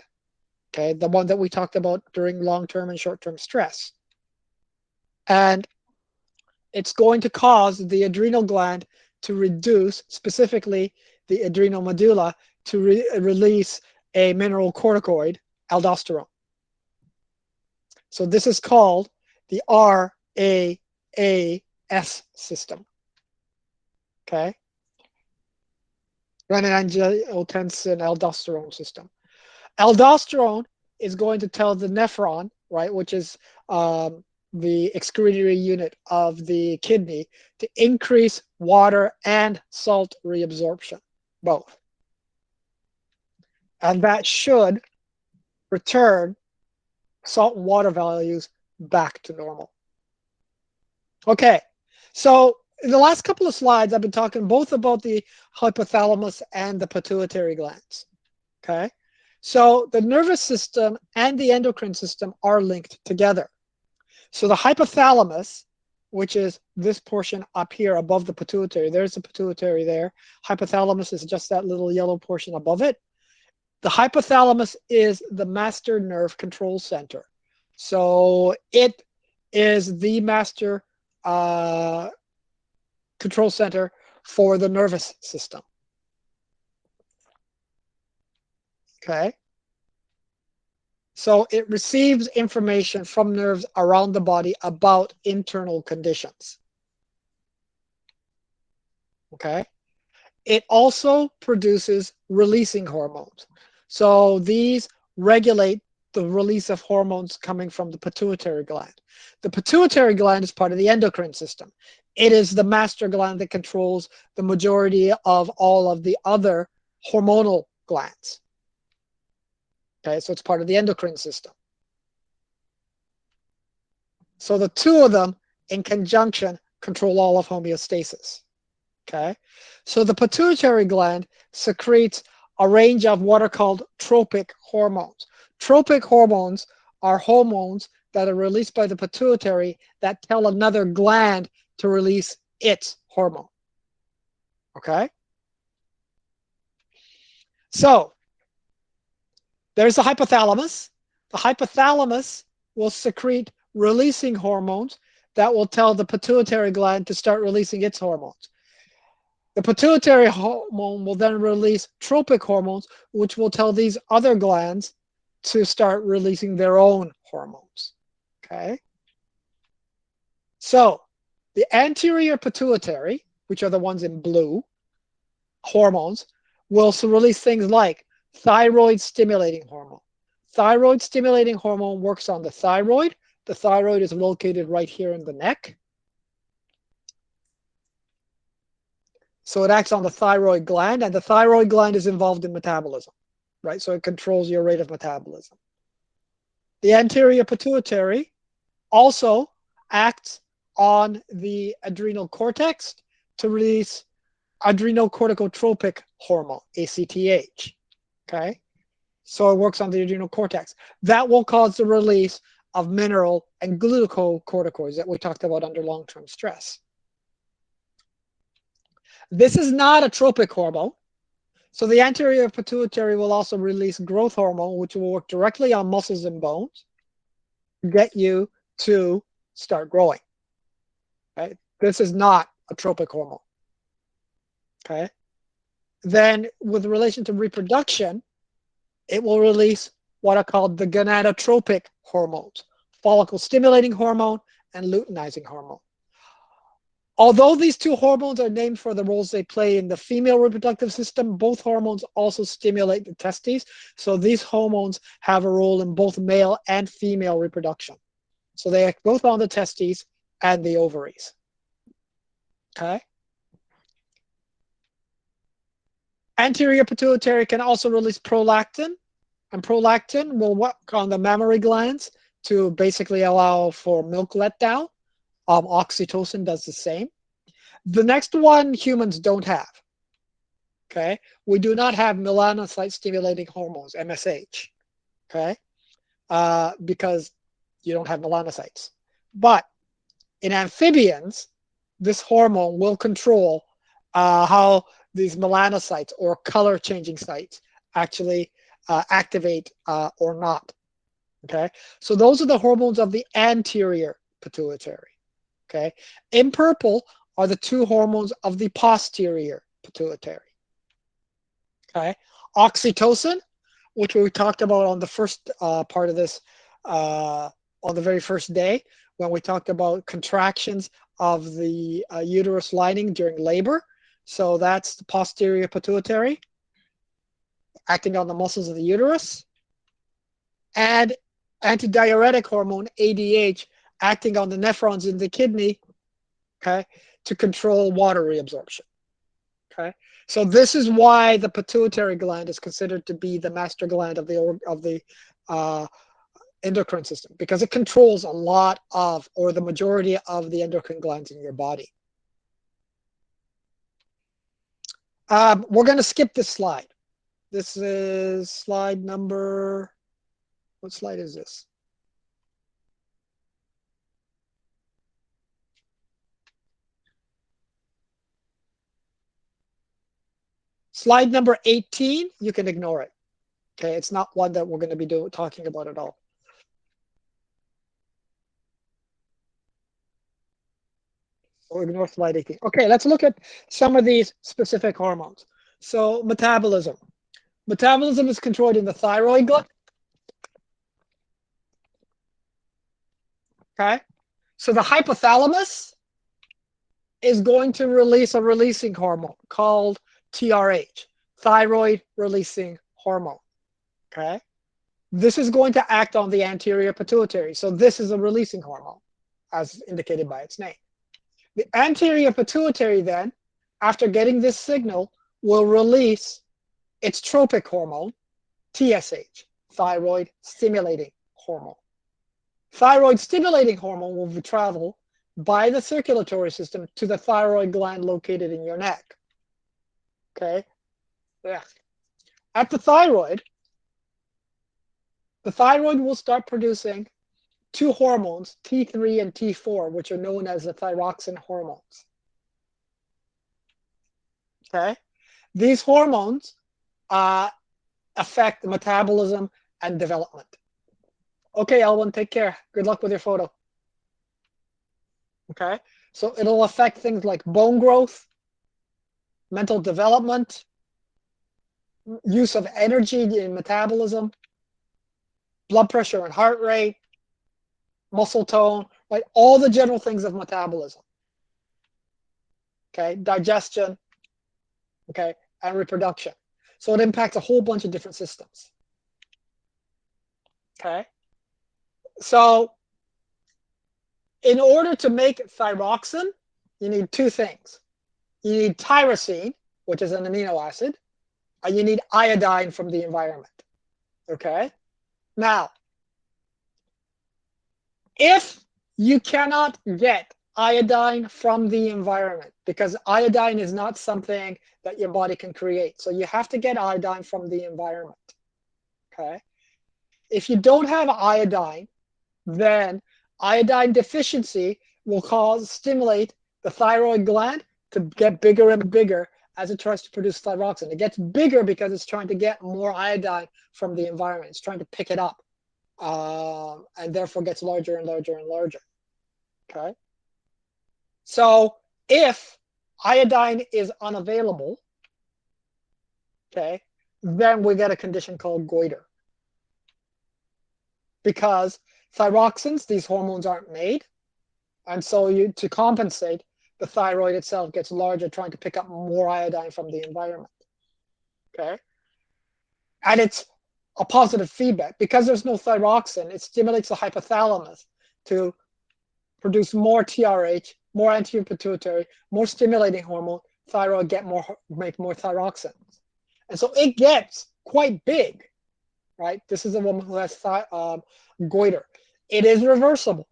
okay, the one that we talked about during long-term and short-term stress. And it's going to cause the adrenal gland to reduce, specifically the adrenal medulla, to release a mineralocorticoid, aldosterone. So this is called the RAAS system. Okay? Renin-angiotensin aldosterone system. Aldosterone is going to tell the nephron, right, which is the excretory unit of the kidney, to increase water and salt reabsorption, both. And that should return salt and water values back to normal. Okay, so in the last couple of slides, I've been talking both about the hypothalamus and the pituitary glands. Okay, so the nervous system and the endocrine system are linked together. So the hypothalamus, which is this portion up here above the pituitary, there's the pituitary there. Hypothalamus is just that little yellow portion above it. The hypothalamus is the master nerve control center. So it is the master control center for the nervous system. Okay. So it receives information from nerves around the body about internal conditions. Okay. It also produces releasing hormones. So these regulate the release of hormones coming from the pituitary gland. The pituitary gland is part of the endocrine system. It is the master gland that controls the majority of all of the other hormonal glands. Okay, so it's part of the endocrine system. So the two of them in conjunction control all of homeostasis. Okay, so the pituitary gland secretes a range of what are called tropic hormones. Tropic hormones are hormones that are released by the pituitary that tell another gland to release its hormone. Okay, so there's the hypothalamus. The hypothalamus will secrete releasing hormones that will tell the pituitary gland to start releasing its hormones. The pituitary hormone will then release tropic hormones, which will tell these other glands to start releasing their own hormones. Okay? So the anterior pituitary, which are the ones in blue, hormones, will release things like thyroid stimulating hormone. Thyroid stimulating hormone works on the thyroid. The thyroid is located right here in the neck. So it acts on the thyroid gland, and the thyroid gland is involved in metabolism, right? So it controls your rate of metabolism. The anterior pituitary also acts on the adrenal cortex to release adrenocorticotropic hormone, ACTH. Okay, so it works on the adrenal cortex. That will cause the release of mineral and glucocorticoids that we talked about under long-term stress. This is not a tropic hormone. So the anterior pituitary will also release growth hormone, which will work directly on muscles and bones to get you to start growing. Right? This is not a tropic hormone. Okay. Then with relation to reproduction, it will release what are called the gonadotropic hormones, follicle stimulating hormone and luteinizing hormone. Although these two hormones are named for the roles they play in the female reproductive system, both hormones also stimulate the testes. So these hormones have a role in both male and female reproduction. So they act both on the testes and the ovaries. Okay. Anterior pituitary can also release prolactin, and prolactin will work on the mammary glands to basically allow for milk letdown. Oxytocin does the same. The next one humans don't have. Okay, we do not have melanocyte stimulating hormones, MSH. Okay, because you don't have melanocytes. But in amphibians, this hormone will control how these melanocytes or color changing sites actually activate or not. Okay, so those are the hormones of the anterior pituitary. Okay, in purple are the two hormones of the posterior pituitary. Okay, oxytocin, which we talked about on the first part of this, on the very first day, when we talked about contractions of the uterus lining during labor. So that's the posterior pituitary acting on the muscles of the uterus. And antidiuretic hormone, ADH, acting on the nephrons in the kidney, okay, to control water reabsorption. Okay, so this is why the pituitary gland is considered to be the master gland of the uh, endocrine system, because it controls a lot of, or the majority of, the endocrine glands in your body. We're going to skip this slide. This is slide number, what slide is this? Slide number 18, you can ignore it. Okay, it's not one that we're going to be talking about at all. So ignore slide 18. Okay, let's look at some of these specific hormones. So metabolism. Metabolism is controlled in the thyroid gland. Okay, so the hypothalamus is going to release a releasing hormone called TRH, thyroid releasing hormone. Okay, this is going to act on the anterior pituitary. So this is a releasing hormone, as indicated by its name. The anterior pituitary then, after getting this signal, will release its tropic hormone, TSH, thyroid stimulating hormone. Thyroid stimulating hormone will travel by the circulatory system to the thyroid gland located in your neck. Okay? Yeah. At the thyroid will start producing two hormones, T3 and T4, which are known as the thyroxine hormones. Okay? These hormones affect metabolism and development. Okay, Elwin, take care. Good luck with your photo. Okay? So it'll affect things like bone growth, mental development, use of energy in metabolism, blood pressure and heart rate, muscle tone, right? All the general things of metabolism. Okay, digestion, okay, and reproduction. So it impacts a whole bunch of different systems. Okay, so in order to make thyroxine, you need two things. You need tyrosine, which is an amino acid, and you need iodine from the environment. Okay, now, if you cannot get iodine from the environment, because iodine is not something that your body can create, so you have to get iodine from the environment. Okay, if you don't have iodine, then iodine deficiency will stimulate the thyroid gland to get bigger and bigger as it tries to produce thyroxine. It gets bigger because it's trying to get more iodine from the environment. It's trying to pick it up, and therefore gets larger and larger and larger. Okay. So if iodine is unavailable, okay, then we get a condition called goiter. Because thyroxines, these hormones aren't made, and so to compensate, the thyroid itself gets larger, trying to pick up more iodine from the environment. Okay, and it's a positive feedback because there's no thyroxine. It stimulates the hypothalamus to produce more TRH, more anterior pituitary, more stimulating hormone. Thyroid make more thyroxine. And so it gets quite big, right? This is a woman who has goiter. It is reversible.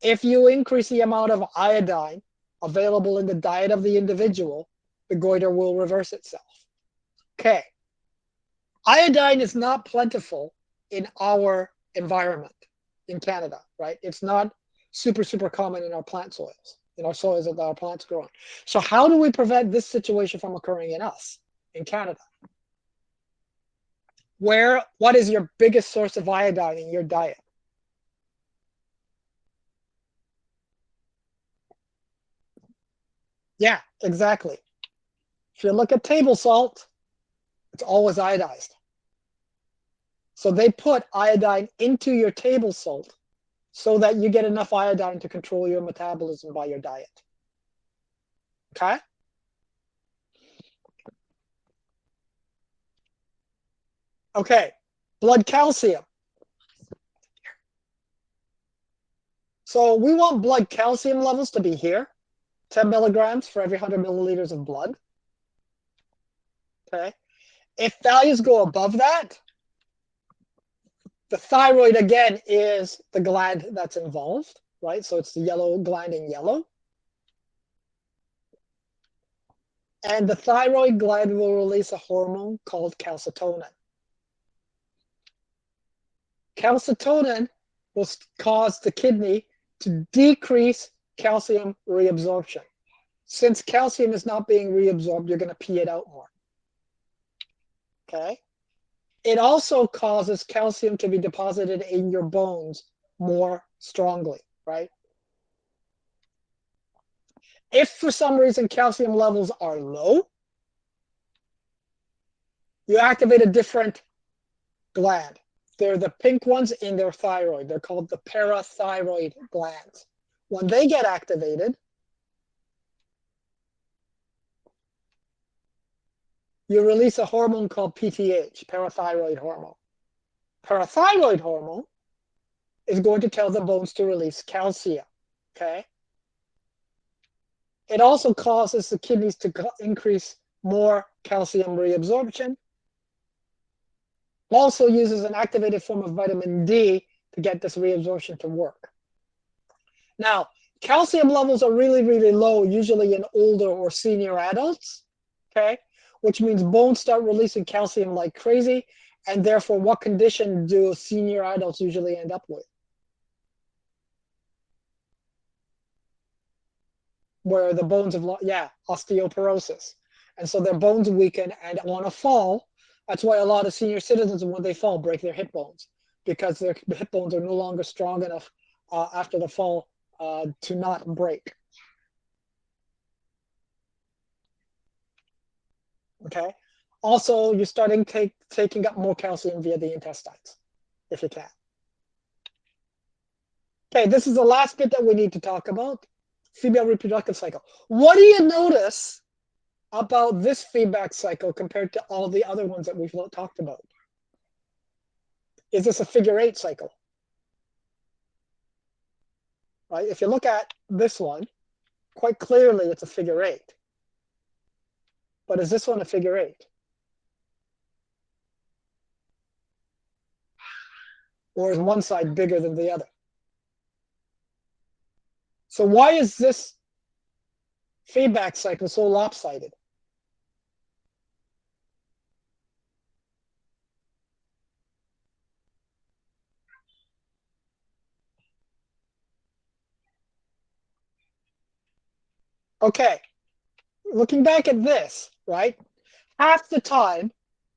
If you increase the amount of iodine available in the diet of the individual, the goiter will reverse itself. Okay. Iodine is not plentiful in our environment in Canada, right? It's not super, super common in our plant soils, in our soils that our plants grow on. So how do we prevent this situation from occurring in us, in Canada? What is your biggest source of iodine in your diet? Yeah, exactly. If you look at table salt, it's always iodized. So they put iodine into your table salt so that you get enough iodine to control your metabolism by your diet. Okay? Okay, blood calcium. So we want blood calcium levels to be here, 10 milligrams for every 100 milliliters of blood. Okay. If values go above that, the thyroid, again, is the gland that's involved, right? So it's the yellow gland in yellow. And the thyroid gland will release a hormone called calcitonin. Calcitonin will cause the kidney to decrease calcium reabsorption. Since calcium is not being reabsorbed, you're going to pee it out more. Okay? It also causes calcium to be deposited in your bones more strongly, right? If for some reason calcium levels are low, you activate a different gland. They're the pink ones in their thyroid. They're called the parathyroid glands. When they get activated, you release a hormone called PTH, parathyroid hormone. Parathyroid hormone is going to tell the bones to release calcium, okay? It also causes the kidneys to increase more calcium reabsorption. It also uses an activated form of vitamin D to get this reabsorption to work. Now, calcium levels are really, really low, usually in older or senior adults, okay? Which means bones start releasing calcium like crazy, and therefore, what condition do senior adults usually end up with? Where the bones have, osteoporosis. And so their bones weaken and want to fall. That's why a lot of senior citizens, when they fall, break their hip bones, because their hip bones are no longer strong enough after the fall to not break. Okay. Also, you're starting taking up more calcium via the intestines, if you can. Okay, this is the last bit that we need to talk about, female reproductive cycle. What do you notice about this feedback cycle compared to all the other ones that we've talked about? Is this a figure-8 cycle? Right? If you look at this one, quite clearly it's a figure-8. But is this one a figure-8? Or is one side bigger than the other? So why is this feedback cycle so lopsided? Okay, looking back at this, right? Half the time,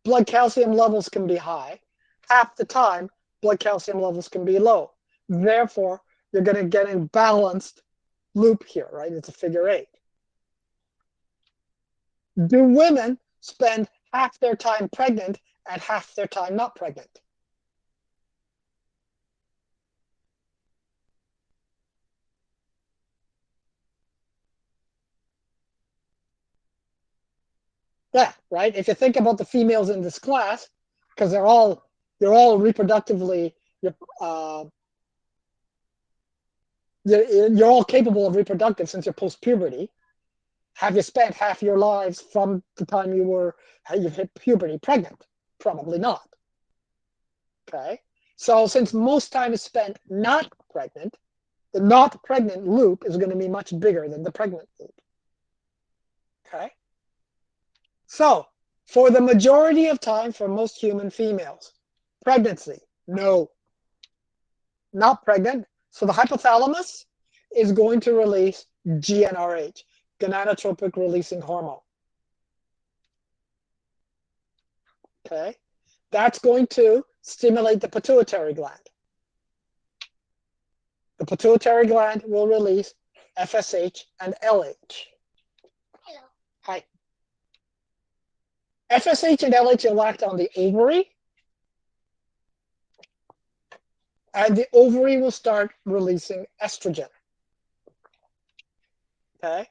blood calcium levels can be high. Half the time, blood calcium levels can be low. Therefore, you're going to get a balanced loop here, right? It's a figure-8. Do women spend half their time pregnant and half their time not pregnant? Yeah, right? If you think about the females in this class, because you're all reproductively, uh, you're all capable of reproductive since you're post-puberty. Have you spent half your lives from the time you hit puberty pregnant? Probably not. Okay. So since most time is spent not pregnant, the not pregnant loop is going to be much bigger than the pregnant loop. Okay. So for the majority of time for most human females, pregnancy, no, not pregnant. So the hypothalamus is going to release GnRH, gonadotropic releasing hormone. Okay. That's going to stimulate the pituitary gland. The pituitary gland will release FSH and LH. Hello. Hi. FSH and LH will act on the ovary, and the ovary will start releasing estrogen. Okay.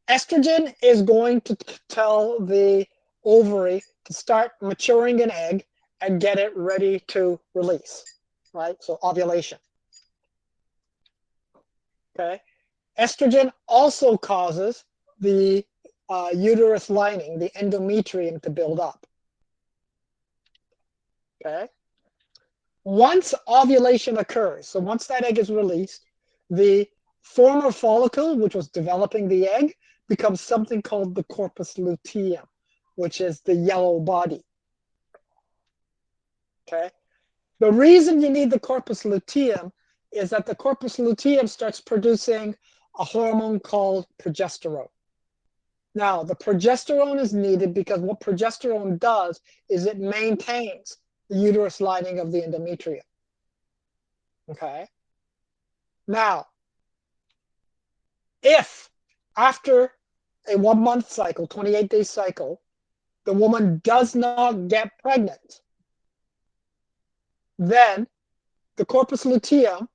Estrogen is going to tell the ovary to start maturing an egg and get it ready to release, right? So ovulation. Okay. Estrogen also causes the uterus lining, the endometrium, to build up. Okay. Once ovulation occurs, so once that egg is released, the former follicle, which was developing the egg, becomes something called the corpus luteum, which is the yellow body. Okay. The reason you need the corpus luteum is that the corpus luteum starts producing a hormone called progesterone. Now, the progesterone is needed because what progesterone does is it maintains the uterus lining of the endometrium. Okay. Now, if after a 1 month cycle, 28-day cycle, the woman does not get pregnant, then the corpus luteum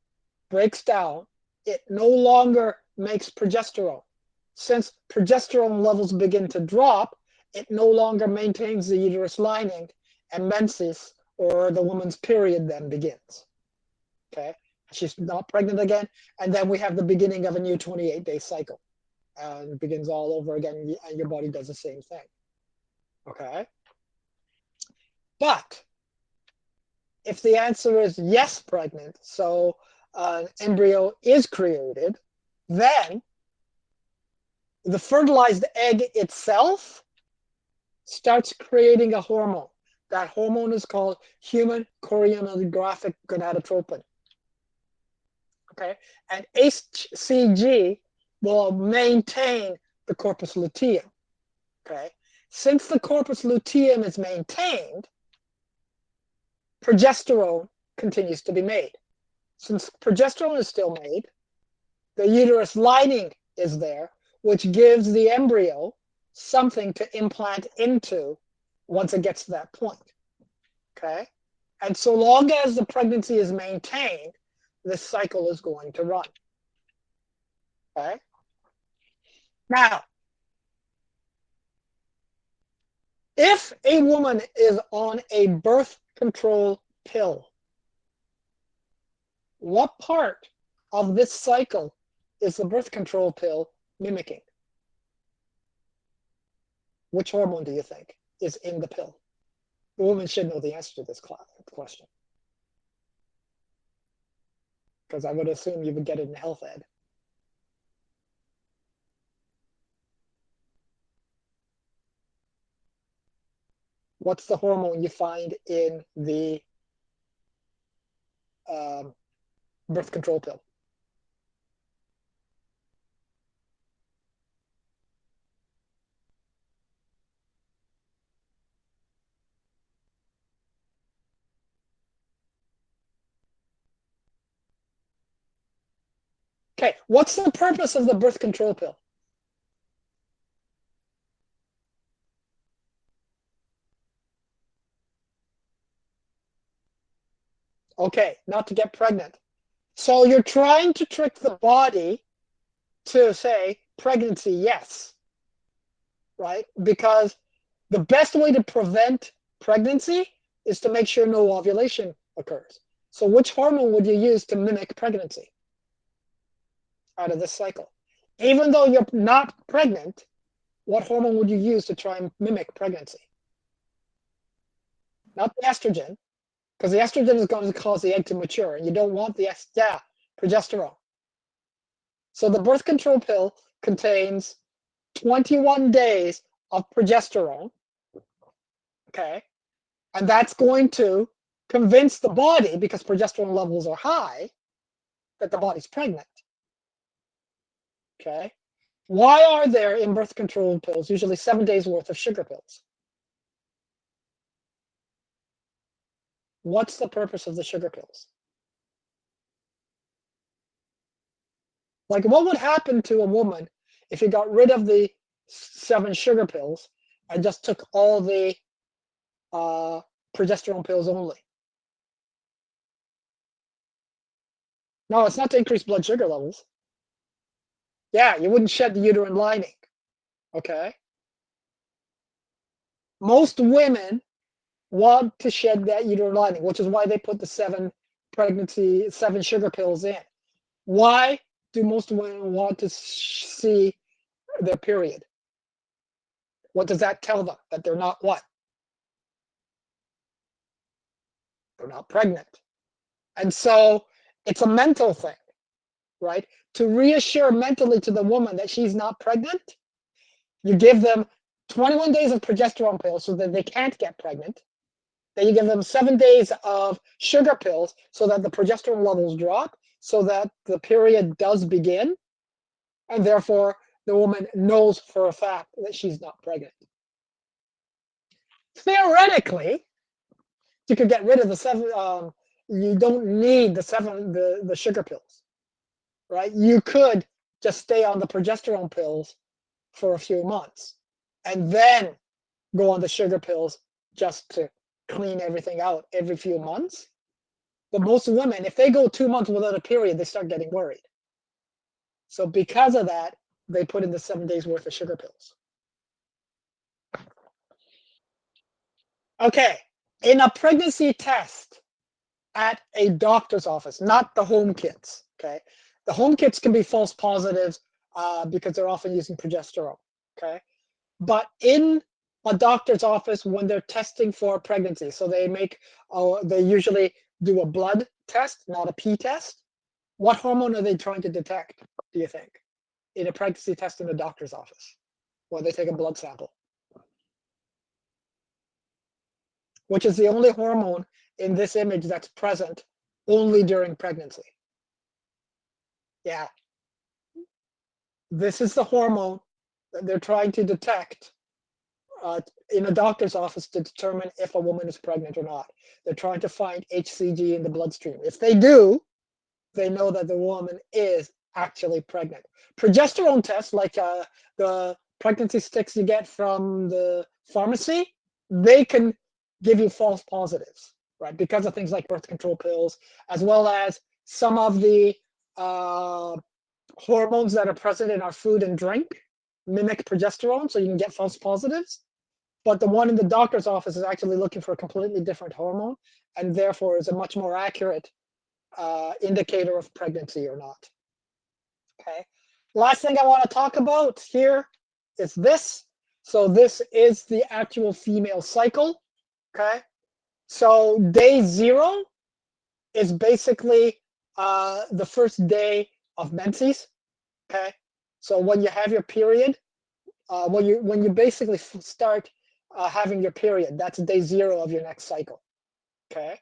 breaks down. It no longer makes progesterone. Since progesterone levels begin to drop, it no longer maintains the uterus lining, and menses, or the woman's period, then begins. Okay, she's not pregnant again, and then we have the beginning of a new 28-day cycle, and it begins all over again, and your body does the same thing. Okay, but if the answer is yes, pregnant, so an embryo is created, then the fertilized egg itself starts creating a hormone. That hormone is called human chorionigraphic gonadotropin. Okay, and HCG will maintain the corpus luteum. Okay, since the corpus luteum is maintained, progesterone continues to be made. Since progesterone is still made, the uterus lining is there, which gives the embryo something to implant into once it gets to that point. Okay? And so long as the pregnancy is maintained, this cycle is going to run. Okay? Now, if a woman is on a birth control pill, what part of this cycle is the birth control pill mimicking? Which hormone do you think is in the pill? The woman should know the answer to this question, because I would assume you would get it in health ed. What's the hormone you find in the birth control pill? Okay, what's the purpose of the birth control pill? Okay, not to get pregnant. So you're trying to trick the body to say pregnancy, yes, right? Because the best way to prevent pregnancy is to make sure no ovulation occurs. So which hormone would you use to mimic pregnancy out of this cycle? Even though you're not pregnant, what hormone would you use to try and mimic pregnancy? Not the estrogen, because the estrogen is going to cause the egg to mature, and you don't want the progesterone. So the birth control pill contains 21 days of progesterone, okay? And that's going to convince the body, because progesterone levels are high, that the body's pregnant, okay? Why are there in birth control pills usually 7 days worth of sugar pills? What's the purpose of the sugar pills? Like, what would happen to a woman if you got rid of the 7 sugar pills and just took all the progesterone pills only? No, it's not to increase blood sugar levels. Yeah, you wouldn't shed the uterine lining. Okay. Most women want to shed that uterine lining, which is why they put the 7 sugar pills in. Why do most women want to see their period? What does that tell them? That they're not what? They're not pregnant. And so it's a mental thing, right? To reassure mentally to the woman that she's not pregnant, you give them 21 days of progesterone pills so that they can't get pregnant. Then you give them 7 days of sugar pills so that the progesterone levels drop, so that the period does begin, and therefore the woman knows for a fact that she's not pregnant. Theoretically, you could get rid of the 7. You don't need the sugar pills, right? You could just stay on the progesterone pills for a few months, and then go on the sugar pills just to clean everything out every few months. But most women, if they go 2 months without a period, they start getting worried. So because of that, they put in the 7 days worth of sugar pills. Okay, in a pregnancy test at a doctor's office, not the home kits, okay? The home kits can be false positives because they're often using progesterone, okay? But in a doctor's office, when they're testing for pregnancy, so they usually do a blood test, not a pee test. What hormone are they trying to detect, do you think, in a pregnancy test in a doctor's office, when they take a blood sample? Which is the only hormone in this image that's present only during pregnancy. Yeah. This is the hormone that they're trying to detect in a doctor's office to determine if a woman is pregnant or not. They're trying to find HCG in the bloodstream. If they do, they know that the woman is actually pregnant. Progesterone tests, like the pregnancy sticks you get from the pharmacy, they can give you false positives, right? Because of things like birth control pills, as well as some of the hormones that are present in our food and drink mimic progesterone, so you can get false positives. But the one in the doctor's office is actually looking for a completely different hormone, and therefore is a much more accurate indicator of pregnancy or not. Okay. Last thing I want to talk about here is this. So this is the actual female cycle. Okay. So day 0 is basically the first day of menses. Okay. So when you have your period, when you basically start having your period, that's day 0 of your next cycle. Okay.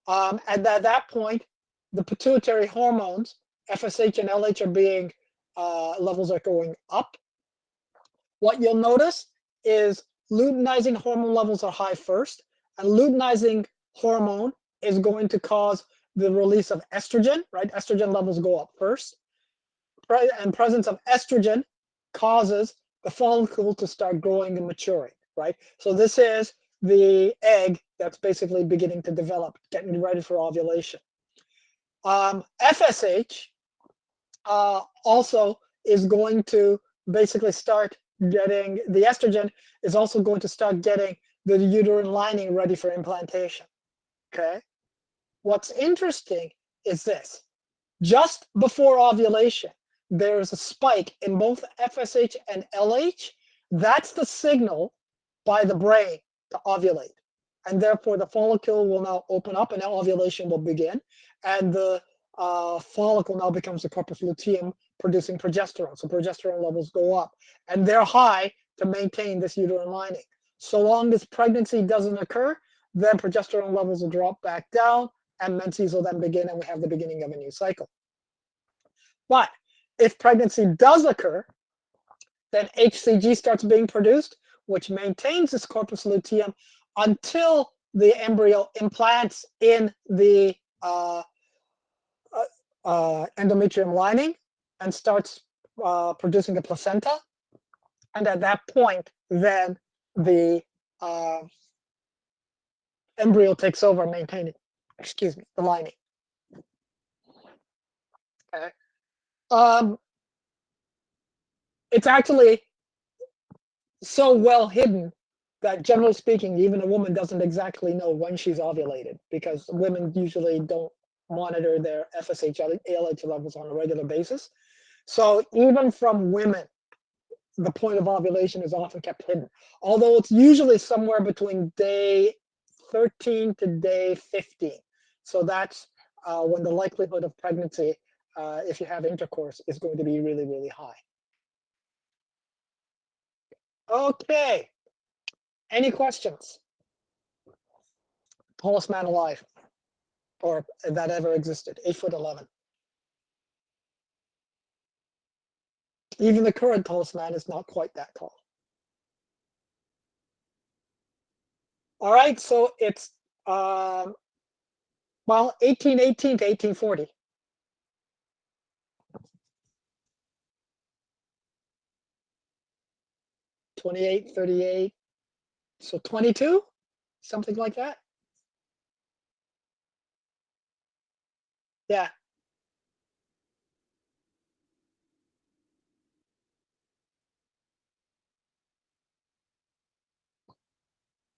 And at that point, the pituitary hormones, FSH and LH, are being levels are going up. What you'll notice is luteinizing hormone levels are high first, and luteinizing hormone is going to cause the release of estrogen, right? Estrogen levels go up first, and presence of estrogen causes the follicle to start growing and maturing, right? So this is the egg that's basically beginning to develop, getting ready for ovulation. FSH also is going to basically start getting, the estrogen is also going to start getting the uterine lining ready for implantation, okay? What's interesting is this. Just before ovulation, there's a spike in both FSH and LH, that's the signal by the brain to ovulate. And therefore, the follicle will now open up and now ovulation will begin. And the follicle now becomes a corpus luteum producing progesterone. So progesterone levels go up. And they're high to maintain this uterine lining. So long as pregnancy doesn't occur, then progesterone levels will drop back down and menses will then begin and we have the beginning of a new cycle. But if pregnancy does occur, then HCG starts being produced, which maintains this corpus luteum until the embryo implants in the endometrium lining and starts producing a placenta. And at that point, then the embryo takes over maintaining, the lining. Okay. It's actually so well hidden that generally speaking, even a woman doesn't exactly know when she's ovulated because women usually don't monitor their FSH, ALH levels on a regular basis. So even from women, the point of ovulation is often kept hidden, although it's usually somewhere between day 13 to day 15. So that's when the likelihood of pregnancy, if you have intercourse, is going to be really, really high. Okay. Any questions? Tallest man alive, or that ever existed, 8'11". Even the current tallest man is not quite that tall. All right, so it's well, 1818 to 1840. '28, 38, so 22, something like that. Yeah.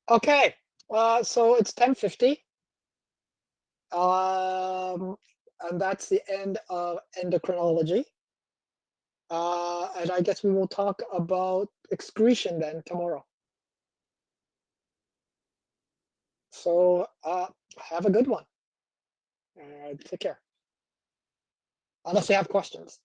Okay. So it's 10:50. And that's the end of endocrinology. And I guess we will talk about excretion then tomorrow. So have a good one. Take care. Unless you have questions.